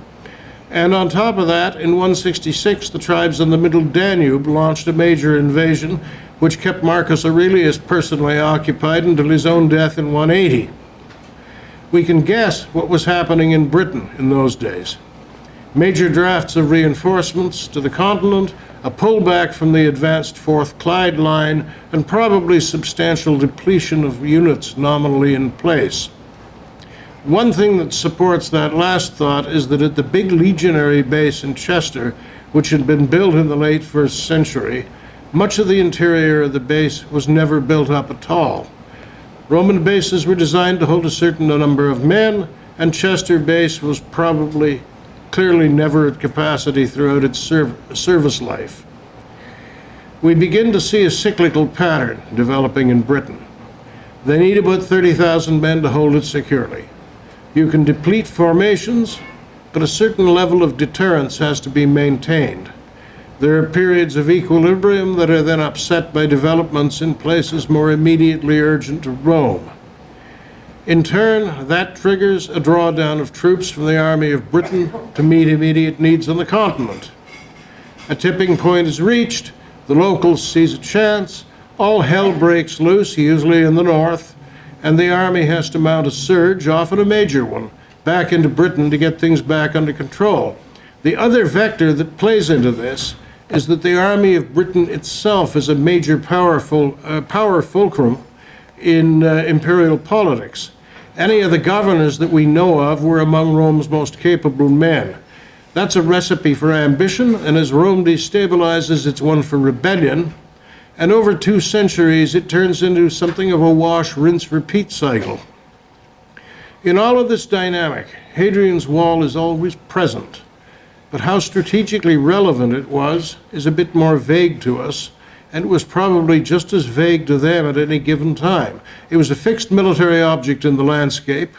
And on top of that, in 166, the tribes on the middle Danube launched a major invasion, which kept Marcus Aurelius personally occupied until his own death in 180. We can guess what was happening in Britain in those days. Major drafts of reinforcements to the continent, a pullback from the advanced Forth Clyde line, and probably substantial depletion of units nominally in place. One thing that supports that last thought is that at the big legionary base in Chester, which had been built in the late 1st century, much of the interior of the base was never built up at all. Roman bases were designed to hold a certain number of men, and Chester base was clearly never at capacity throughout its service life. We begin to see a cyclical pattern developing in Britain. They need about 30,000 men to hold it securely. You can deplete formations, but a certain level of deterrence has to be maintained. There are periods of equilibrium that are then upset by developments in places more immediately urgent to Rome. In turn, that triggers a drawdown of troops from the Army of Britain to meet immediate needs on the continent. A tipping point is reached, the locals seize a chance, All hell breaks loose, usually in the north, and the army has to mount a surge, often a major one, back into Britain to get things back under control. The other vector that plays into this is that the Army of Britain itself is a major power fulcrum in imperial politics. Any of the governors that we know of were among Rome's most capable men. That's a recipe for ambition, and as Rome destabilizes, it's one for rebellion. And over 2 centuries, it turns into something of a wash, rinse, repeat cycle. In all of this dynamic, Hadrian's Wall is always present. But how strategically relevant it was is a bit more vague to us, and it was probably just as vague to them at any given time. It was a fixed military object in the landscape,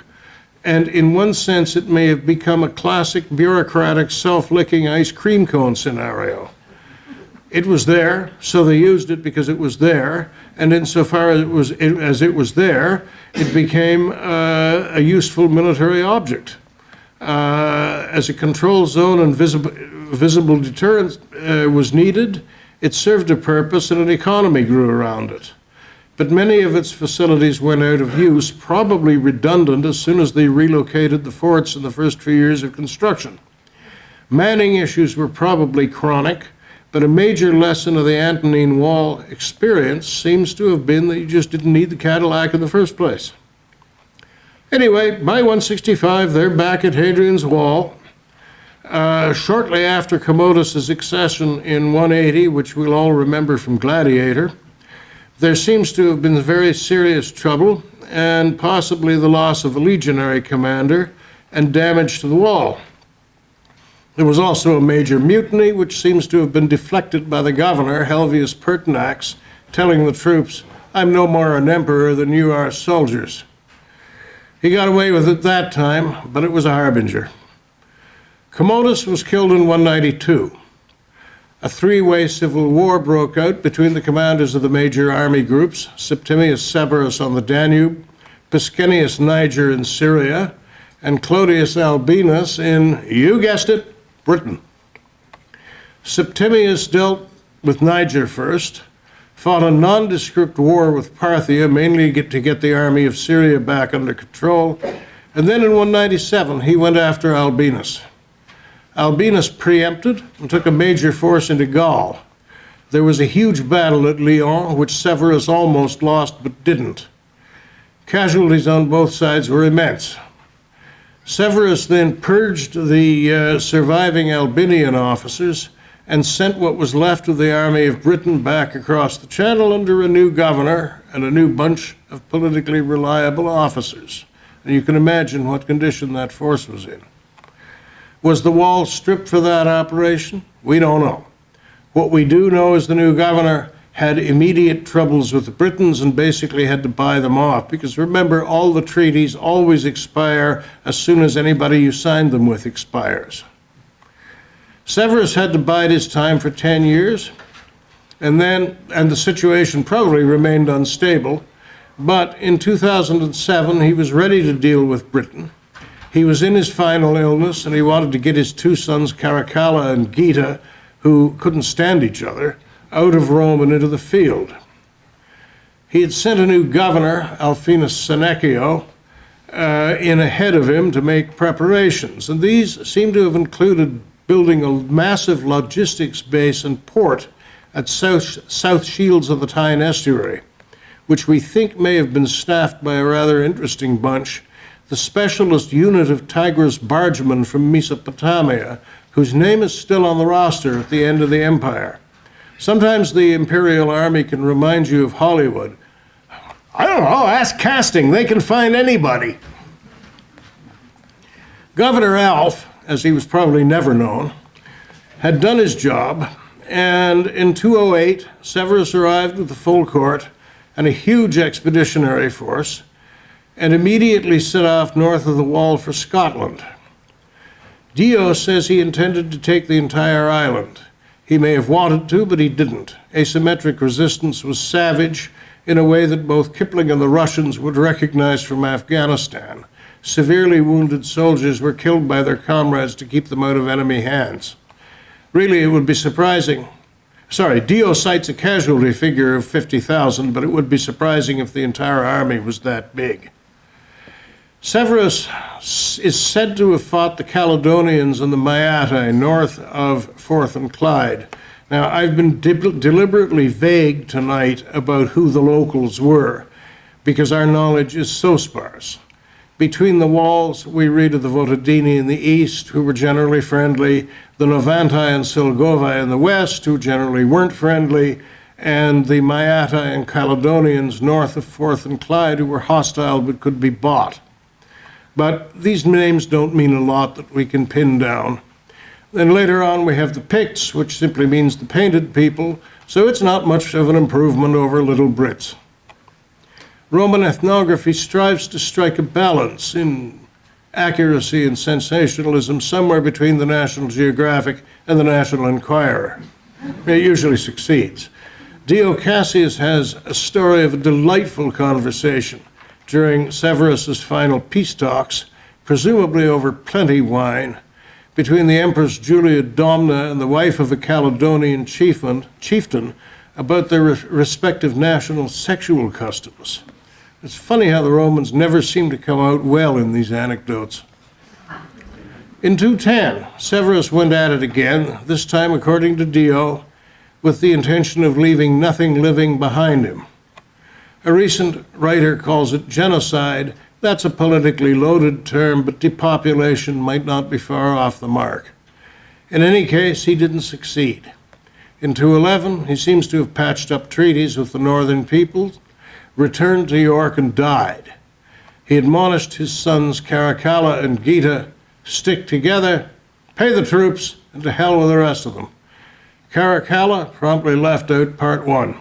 and in one sense it may have become a classic bureaucratic self-licking ice cream cone scenario. It was there, so they used it because it was there, and insofar as it was there, it became a useful military object. As a control zone and visible deterrence was needed, it served a purpose and an economy grew around it. But many of its facilities went out of use, probably redundant as soon as they relocated the forts in the first few years of construction. Manning issues were probably chronic, but a major lesson of the Antonine Wall experience seems to have been that you just didn't need the Cadillac in the first place. Anyway, by 165, they're back at Hadrian's Wall. Shortly after Commodus' accession in 180, which we'll all remember from Gladiator, there seems to have been very serious trouble and possibly the loss of a legionary commander and damage to the wall. There was also a major mutiny, which seems to have been deflected by the governor, Helvius Pertinax, telling the troops, "I'm no more an emperor than you are soldiers." He got away with it that time, but it was a harbinger. Commodus was killed in 192. A 3-way civil war broke out between the commanders of the major army groups, Septimius Severus on the Danube, Piscenius Niger in Syria, and Clodius Albinus in, you guessed it, Britain. Septimius dealt with Niger first, fought a nondescript war with Parthia, mainly to get the army of Syria back under control, and then in 197 he went after Albinus. Albinus preempted and took a major force into Gaul. There was a huge battle at Lyon, which Severus almost lost but didn't. Casualties on both sides were immense. Severus then purged the surviving Albinian officers and sent what was left of the army of Britain back across the Channel under a new governor and a new bunch of politically reliable officers. And you can imagine what condition that force was in. Was the wall stripped for that operation? We don't know. What we do know is the new governor had immediate troubles with the Britons and basically had to buy them off, because remember, all the treaties always expire as soon as anybody you signed them with expires. Severus had to bide his time for 10 years, and the situation probably remained unstable, but in 2007 he was ready to deal with Britain. He was in his final illness, and he wanted to get his 2 sons, Caracalla and Geta, who couldn't stand each other, out of Rome and into the field. He had sent a new governor, Alfinus Senecio, in ahead of him to make preparations, and these seem to have included building a massive logistics base and port at south shields of the Tyne estuary, which we think may have been staffed by a rather interesting bunch, the specialist unit of Tigris bargemen from Mesopotamia, whose name is still on the roster at the end of the empire. Sometimes the Imperial Army can remind you of Hollywood. I don't know, ask casting, they can find anybody. Governor Alf, as he was probably never known, had done his job, and in 208, Severus arrived with the full court and a huge expeditionary force, and immediately set off north of the wall for Scotland. Dio says he intended to take the entire island. He may have wanted to, but he didn't. Asymmetric resistance was savage in a way that both Kipling and the Russians would recognize from Afghanistan. Severely wounded soldiers were killed by their comrades to keep them out of enemy hands. Really, it would be surprising Dio cites a casualty figure of 50,000, but it would be surprising if the entire army was that big. Severus is said to have fought the Caledonians and the Maetae north of Forth and Clyde. Now, I've been deliberately vague tonight about who the locals were, because our knowledge is so sparse. Between the walls, we read of the Votadini in the east, who were generally friendly, the Novantae and Silgovae in the west, who generally weren't friendly, and the Maetae and Caledonians north of Forth and Clyde, who were hostile but could be bought. But these names don't mean a lot that we can pin down. Then later on we have the Picts, which simply means the painted people, so it's not much of an improvement over Little Brits. Roman ethnography strives to strike a balance in accuracy and sensationalism somewhere between the National Geographic and the National Enquirer. It usually succeeds. Dio Cassius has a story of a delightful conversation during Severus's final peace talks, presumably over plenty wine, between the Empress Julia Domna and the wife of a Caledonian chieftain about their respective national sexual customs. It's funny how the Romans never seem to come out well in these anecdotes. In 210, Severus went at it again, this time, according to Dio, with the intention of leaving nothing living behind him. A recent writer calls it genocide. That's a politically loaded term, but depopulation might not be far off the mark. In any case, he didn't succeed. In 211, he seems to have patched up treaties with the northern peoples, returned to York, and died. He admonished his sons Caracalla and Geta, stick together, pay the troops, and to hell with the rest of them. Caracalla promptly left out part 1.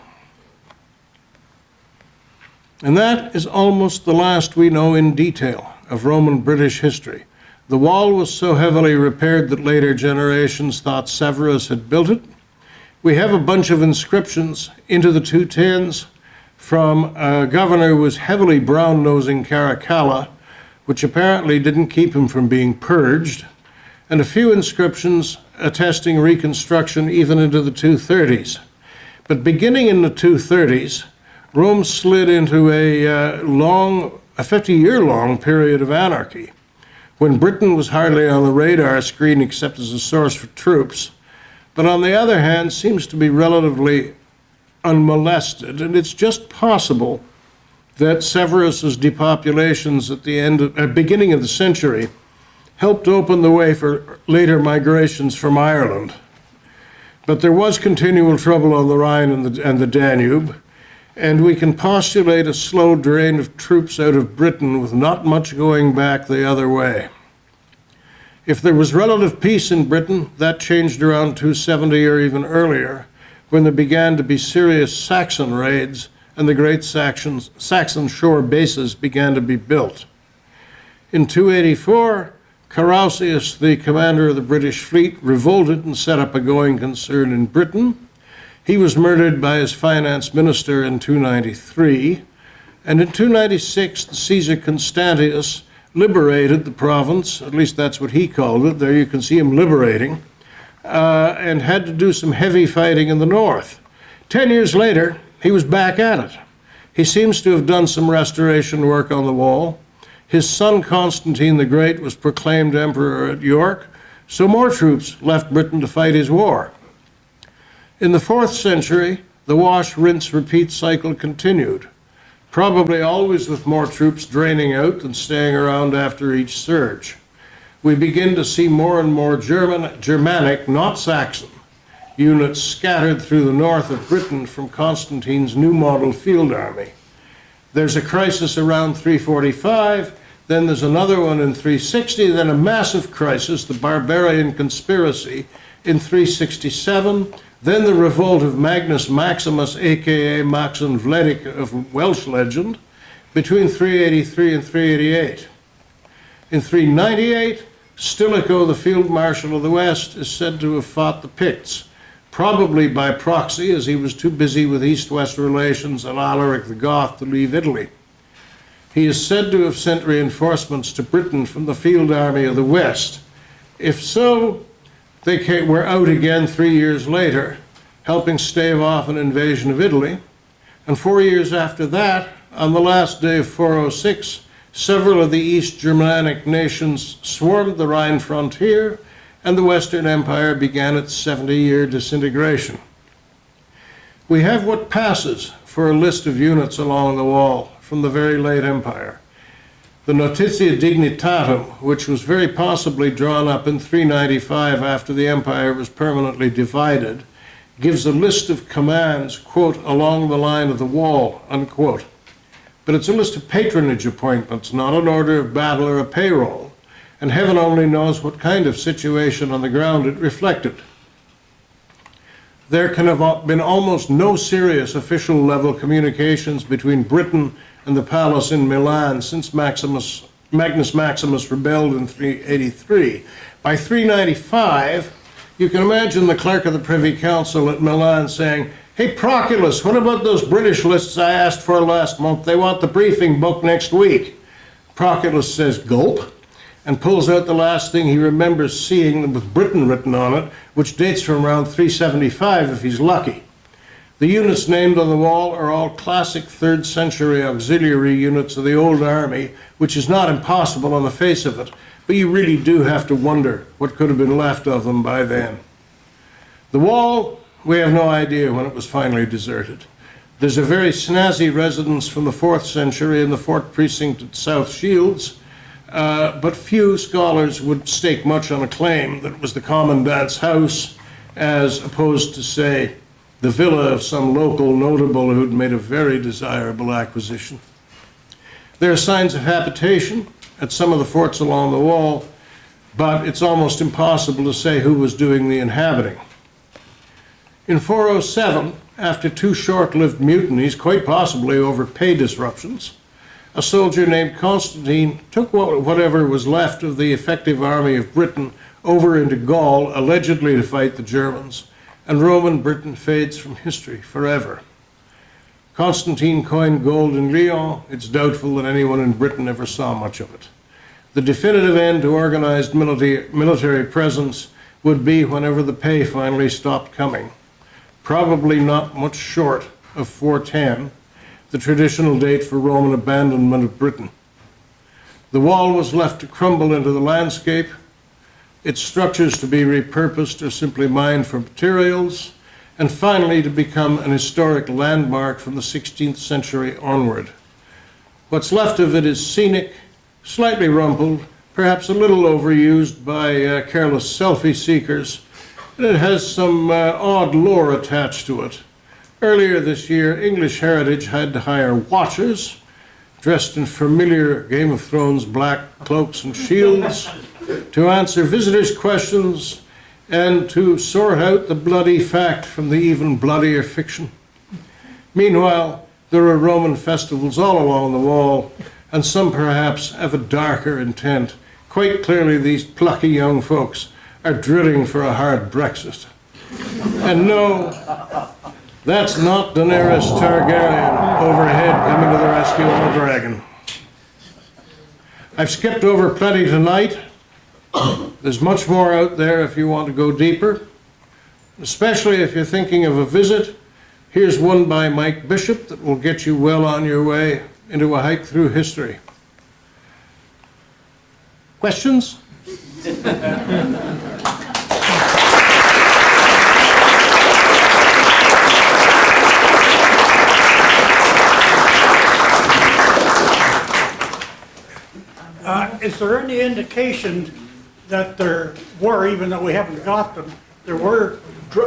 And that is almost the last we know in detail of Roman British history. The wall was so heavily repaired that later generations thought Severus had built it. We have a bunch of inscriptions into the 210s from a governor who was heavily brown-nosing Caracalla, which apparently didn't keep him from being purged, and a few inscriptions attesting reconstruction even into the 230s. But beginning in the 230s, Rome slid into a 50-year-long period of anarchy, when Britain was hardly on the radar screen except as a source for troops, but on the other hand seems to be relatively unmolested, and it's just possible that Severus's depopulations at the beginning of the century helped open the way for later migrations from Ireland. But there was continual trouble on the Rhine and the Danube, and we can postulate a slow drain of troops out of Britain with not much going back the other way. If there was relative peace in Britain, that changed around 270 or even earlier, when there began to be serious Saxon raids and the great Saxon shore bases began to be built. In 284, Carausius, the commander of the British fleet, revolted and set up a going concern in Britain. He was murdered by his finance minister in 293, and in 296, the Caesar Constantius liberated the province, at least that's what he called it, there you can see him liberating, and had to do some heavy fighting in the north. 10 years later, he was back at it. He seems to have done some restoration work on the wall. His son Constantine the Great was proclaimed emperor at York, so more troops left Britain to fight his war. In the 4th century, the wash, rinse, repeat cycle continued, probably always with more troops draining out than staying around after each surge. We begin to see more and more Germanic, not Saxon, units scattered through the north of Britain from Constantine's new model field army. There's a crisis around 345, then there's another one in 360, then a massive crisis, the Barbarian Conspiracy, in 367, then the revolt of Magnus Maximus, aka Maxen Vledick of Welsh legend, between 383 and 388. In 398, Stilicho, the field marshal of the West, is said to have fought the Picts, probably by proxy, as he was too busy with East-West relations and Alaric the Goth to leave Italy. He is said to have sent reinforcements to Britain from the field army of the West. If so, they were out again 3 years later, helping stave off an invasion of Italy. And 4 years after that, on the last day of 406, several of the East Germanic nations swarmed the Rhine frontier, and the Western Empire began its 70-year disintegration. We have what passes for a list of units along the wall from the very late empire. The Notitia Dignitatum, which was very possibly drawn up in 395 after the empire was permanently divided, gives a list of commands, quote, along the line of the wall, unquote. But it's a list of patronage appointments, not an order of battle or a payroll, and heaven only knows what kind of situation on the ground it reflected. There can have been almost no serious official level communications between Britain and the palace in Milan since Magnus Maximus rebelled in 383. By 395, you can imagine the clerk of the Privy Council at Milan saying, "Hey, Proculus, what about those British lists I asked for last month? They want the briefing book next week." Proculus says, "Gulp," and pulls out the last thing he remembers seeing with Britain written on it, which dates from around 375 if he's lucky. The units named on the wall are all classic 3rd century auxiliary units of the old army, which is not impossible on the face of it, but you really do have to wonder what could have been left of them by then. The wall, we have no idea when it was finally deserted. There's a very snazzy residence from the 4th century in the fort precinct at South Shields, but few scholars would stake much on a claim that it was the commandant's house, as opposed to, say, the villa of some local notable who'd made a very desirable acquisition. There are signs of habitation at some of the forts along the wall, but it's almost impossible to say who was doing the inhabiting. In 407, after 2 short-lived mutinies, quite possibly over pay disruptions, a soldier named Constantine took whatever was left of the effective army of Britain over into Gaul, allegedly to fight the Germans, and Roman Britain fades from history forever. Constantine coined gold in Lyon. It's doubtful that anyone in Britain ever saw much of it. The definitive end to organized military presence would be whenever the pay finally stopped coming, probably not much short of 410, the traditional date for Roman abandonment of Britain. The wall was left to crumble into the landscape, its structures to be repurposed or simply mined for materials, and finally to become an historic landmark from the 16th century onward. What's left of it is scenic, slightly rumpled, perhaps a little overused by careless selfie seekers, and it has some odd lore attached to it. Earlier this year, English Heritage had to hire watchers dressed in familiar Game of Thrones black cloaks and shields to answer visitors' questions and to sort out the bloody fact from the even bloodier fiction. Meanwhile, there are Roman festivals all along the wall, and some perhaps have a darker intent. Quite clearly, these plucky young folks are drilling for a hard Brexit. And no, that's not Daenerys Targaryen overhead coming to the rescue on a dragon. I've skipped over plenty tonight. There's much more out there if you want to go deeper, especially if you're thinking of a visit. Here's one by Mike Bishop that will get you well on your way into a hike through history. Questions? Is there any indication that there were, even though we haven't got them, there were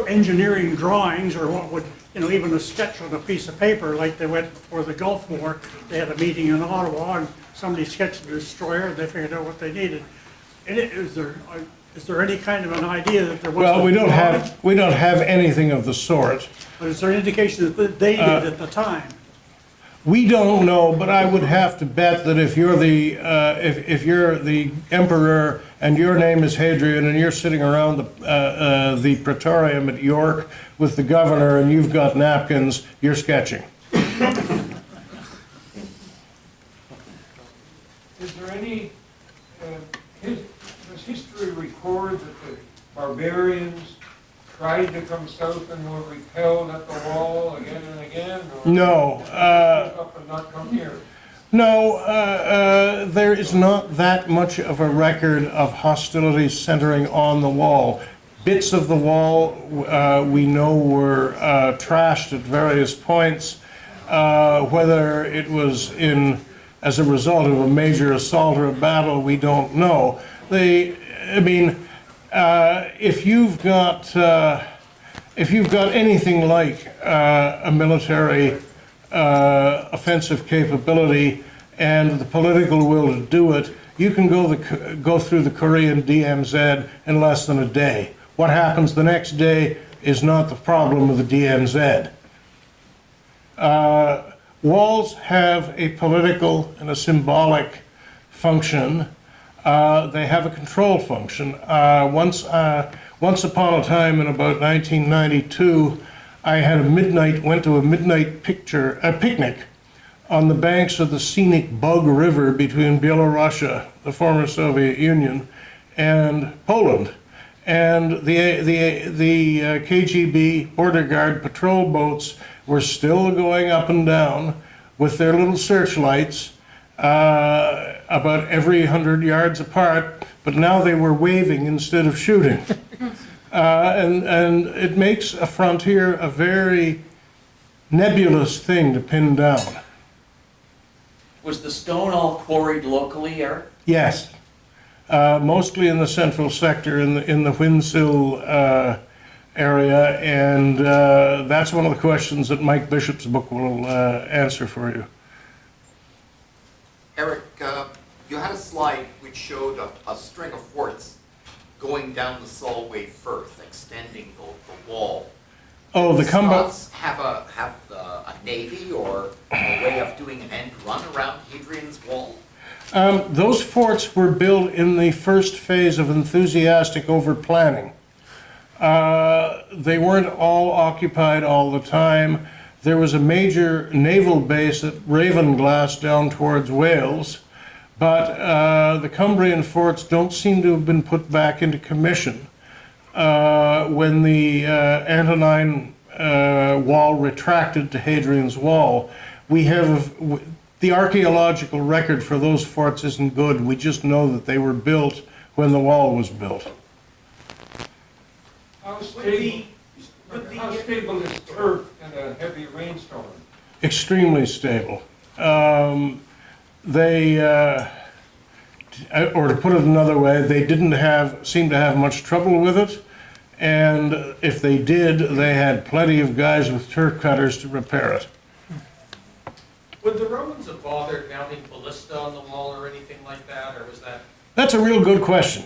engineering drawings, or what would, even a sketch on a piece of paper, like they went for the Gulf War, they had a meeting in Ottawa, and somebody sketched a destroyer, and they figured out what they needed. Is there any kind of an idea that there was? Well, we don't have anything of the sort. But is there an indication that they did at the time? We don't know, but I would have to bet that if you're the emperor and your name is Hadrian and you're sitting around the Praetorium at York with the governor and you've got napkins, you're sketching. Is there any, does history record that the barbarians tried to come south and were repelled at the wall again and again? Or No. up and not come here? No, there is not that much of a record of hostilities centering on the wall. Bits of the wall we know were trashed at various points, whether it was as a result of a major assault or a battle, we don't know. If you've got anything like a military offensive capability and the political will to do it, you can go through the Korean DMZ in less than a day. What happens the next day is not the problem of the DMZ. Walls have a political and a symbolic function. They have a control function. Once upon a time in about 1992, I went to a midnight picnic on the banks of the scenic Bug River between Belarusia, the former Soviet Union, and Poland. And the KGB border guard patrol boats were still going up and down with their little searchlights about every 100 yards apart, but now they were waving instead of shooting. And it makes a frontier a very nebulous thing to pin down. Was the stone all quarried locally, Eric? Yes, mostly in the central sector, in the Windsill area, and that's one of the questions that Mike Bishop's book will answer for you. Eric, you had a slide which showed a string of forts going down the Solway Firth, extending the wall. Oh, the Scots have a navy or a way of doing an end run around Hadrian's wall? Those forts were built in the first phase of enthusiastic overplanning. They weren't all occupied all the time. There was a major naval base at Ravenglass down towards Wales, but the Cumbrian forts don't seem to have been put back into commission. When the Antonine wall retracted to Hadrian's wall, the archaeological record for those forts isn't good. We just know that they were built when the wall was built. How stable is turf in a heavy rainstorm? Extremely stable. Or to put it another way, they didn't seem to have much trouble with it, and if they did, they had plenty of guys with turf cutters to repair it. Would the Romans have bothered mounting ballista on the wall or anything like that, or was that? That's a real good question.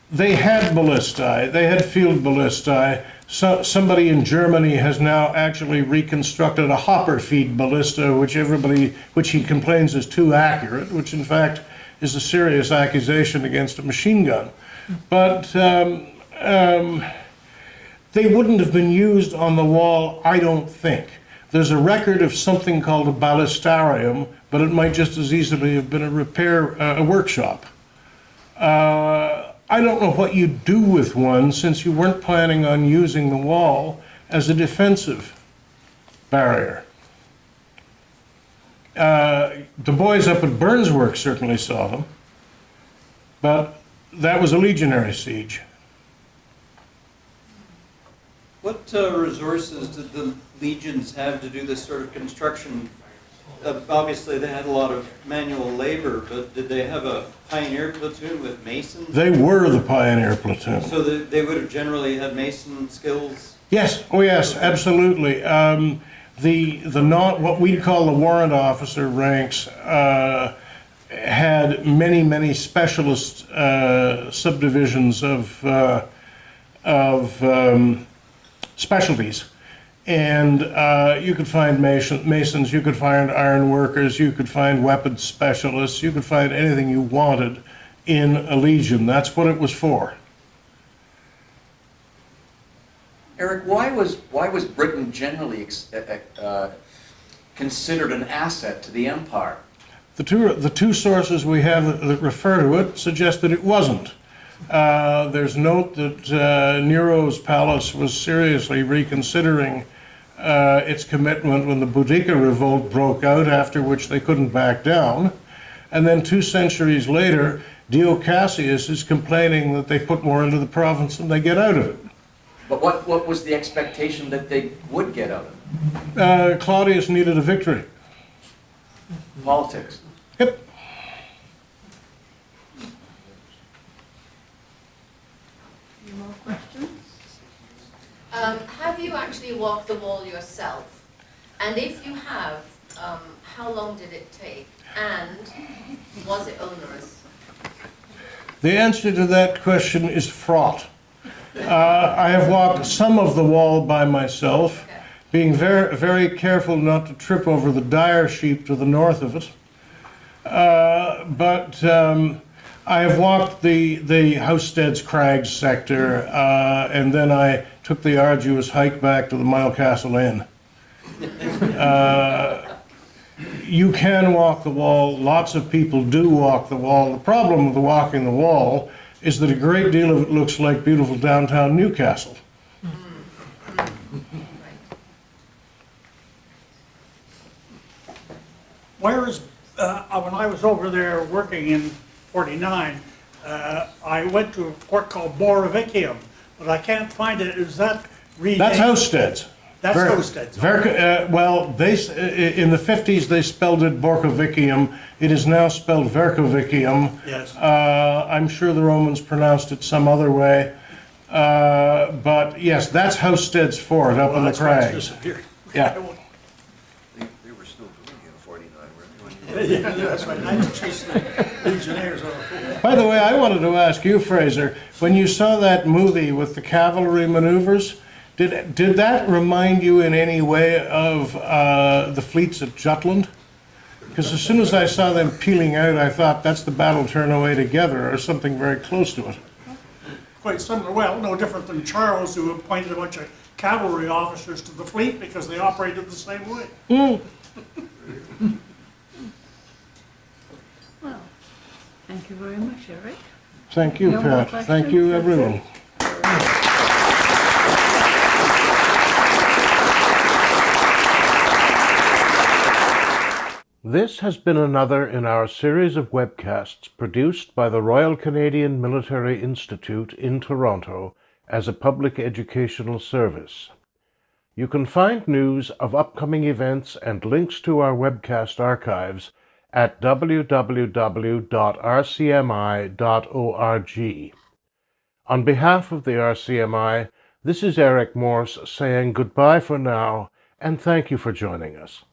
They had ballistae, they had field ballistae. Somebody in Germany has now actually reconstructed a hopper feed ballista, which he complains is too accurate, which in fact is a serious accusation against a machine gun. But they wouldn't have been used on the wall, I don't think. There's a record of something called a ballistarium, but it might just as easily have been a workshop. I don't know what you'd do with one, since you weren't planning on using the wall as a defensive barrier. The boys up at Burnswork certainly saw them, but that was a legionary siege. What resources did the legions have to do this sort of construction? Obviously, they had a lot of manual labor, but did they have a pioneer platoon with masons? They were the pioneer platoon. So they would have generally had mason skills? Yes, oh yes, absolutely. What we'd call the warrant officer ranks had many specialist subdivisions of specialties. And you could find masons, you could find iron workers, you could find weapons specialists, you could find anything you wanted in a legion. That's what it was for. Eric, why was Britain generally considered an asset to the empire? The two sources we have that refer to it suggest that it wasn't. There's note that Nero's palace was seriously reconsidering its commitment when the Boudica revolt broke out, after which they couldn't back down. And then 2 centuries later, Dio Cassius is complaining that they put more into the province than they get out of it. But what was the expectation that they would get out of it? Claudius needed a victory. Politics. Yep. Any more questions? Have you actually walked the wall yourself? And if you have, how long did it take? And was it onerous? The answer to that question is fraught. I have walked some of the wall by myself, Okay. being very, very careful not to trip over the dire sheep to the north of it. But I have walked the Housesteads Crags sector, and then I took the arduous hike back to the Mile Castle Inn. You can walk the wall. Lots of people do walk the wall. The problem with walking the wall is that a great deal of it looks like beautiful downtown Newcastle. Whereas, when I was over there working in 49, I went to a port called Borovicium, but I can't find it. Is that renamed? That's Housesteads. That's Housesteads. Well, in the 50s they spelled it Borcovicium. It is now spelled Vercovicium. Yes. I'm sure the Romans pronounced it some other way. But yes, that's Housesteads Fort up in the That's why it's crags. disappeared. Yeah. They were still doing it in 49, weren't they? Yeah, that's right. I had to chase the legionnaires out. By the way, I wanted to ask you, Fraser, when you saw that movie with the cavalry maneuvers, did that remind you in any way of the fleets at Jutland? Because as soon as I saw them peeling out, I thought that's the Battle of Turnaway Together, or something very close to it. Quite similar, well, no different than Charles, who appointed a bunch of cavalry officers to the fleet because they operated the same way. Well, thank you very much, Eric. Thank you, No more Pat. Thank you, questions? everyone. This has been another in our series of webcasts produced by the Royal Canadian Military Institute in Toronto as a public educational service. You can find news of upcoming events and links to our webcast archives at www.rcmi.org. On behalf of the RCMI, this is Eric Morse saying goodbye for now, and thank you for joining us.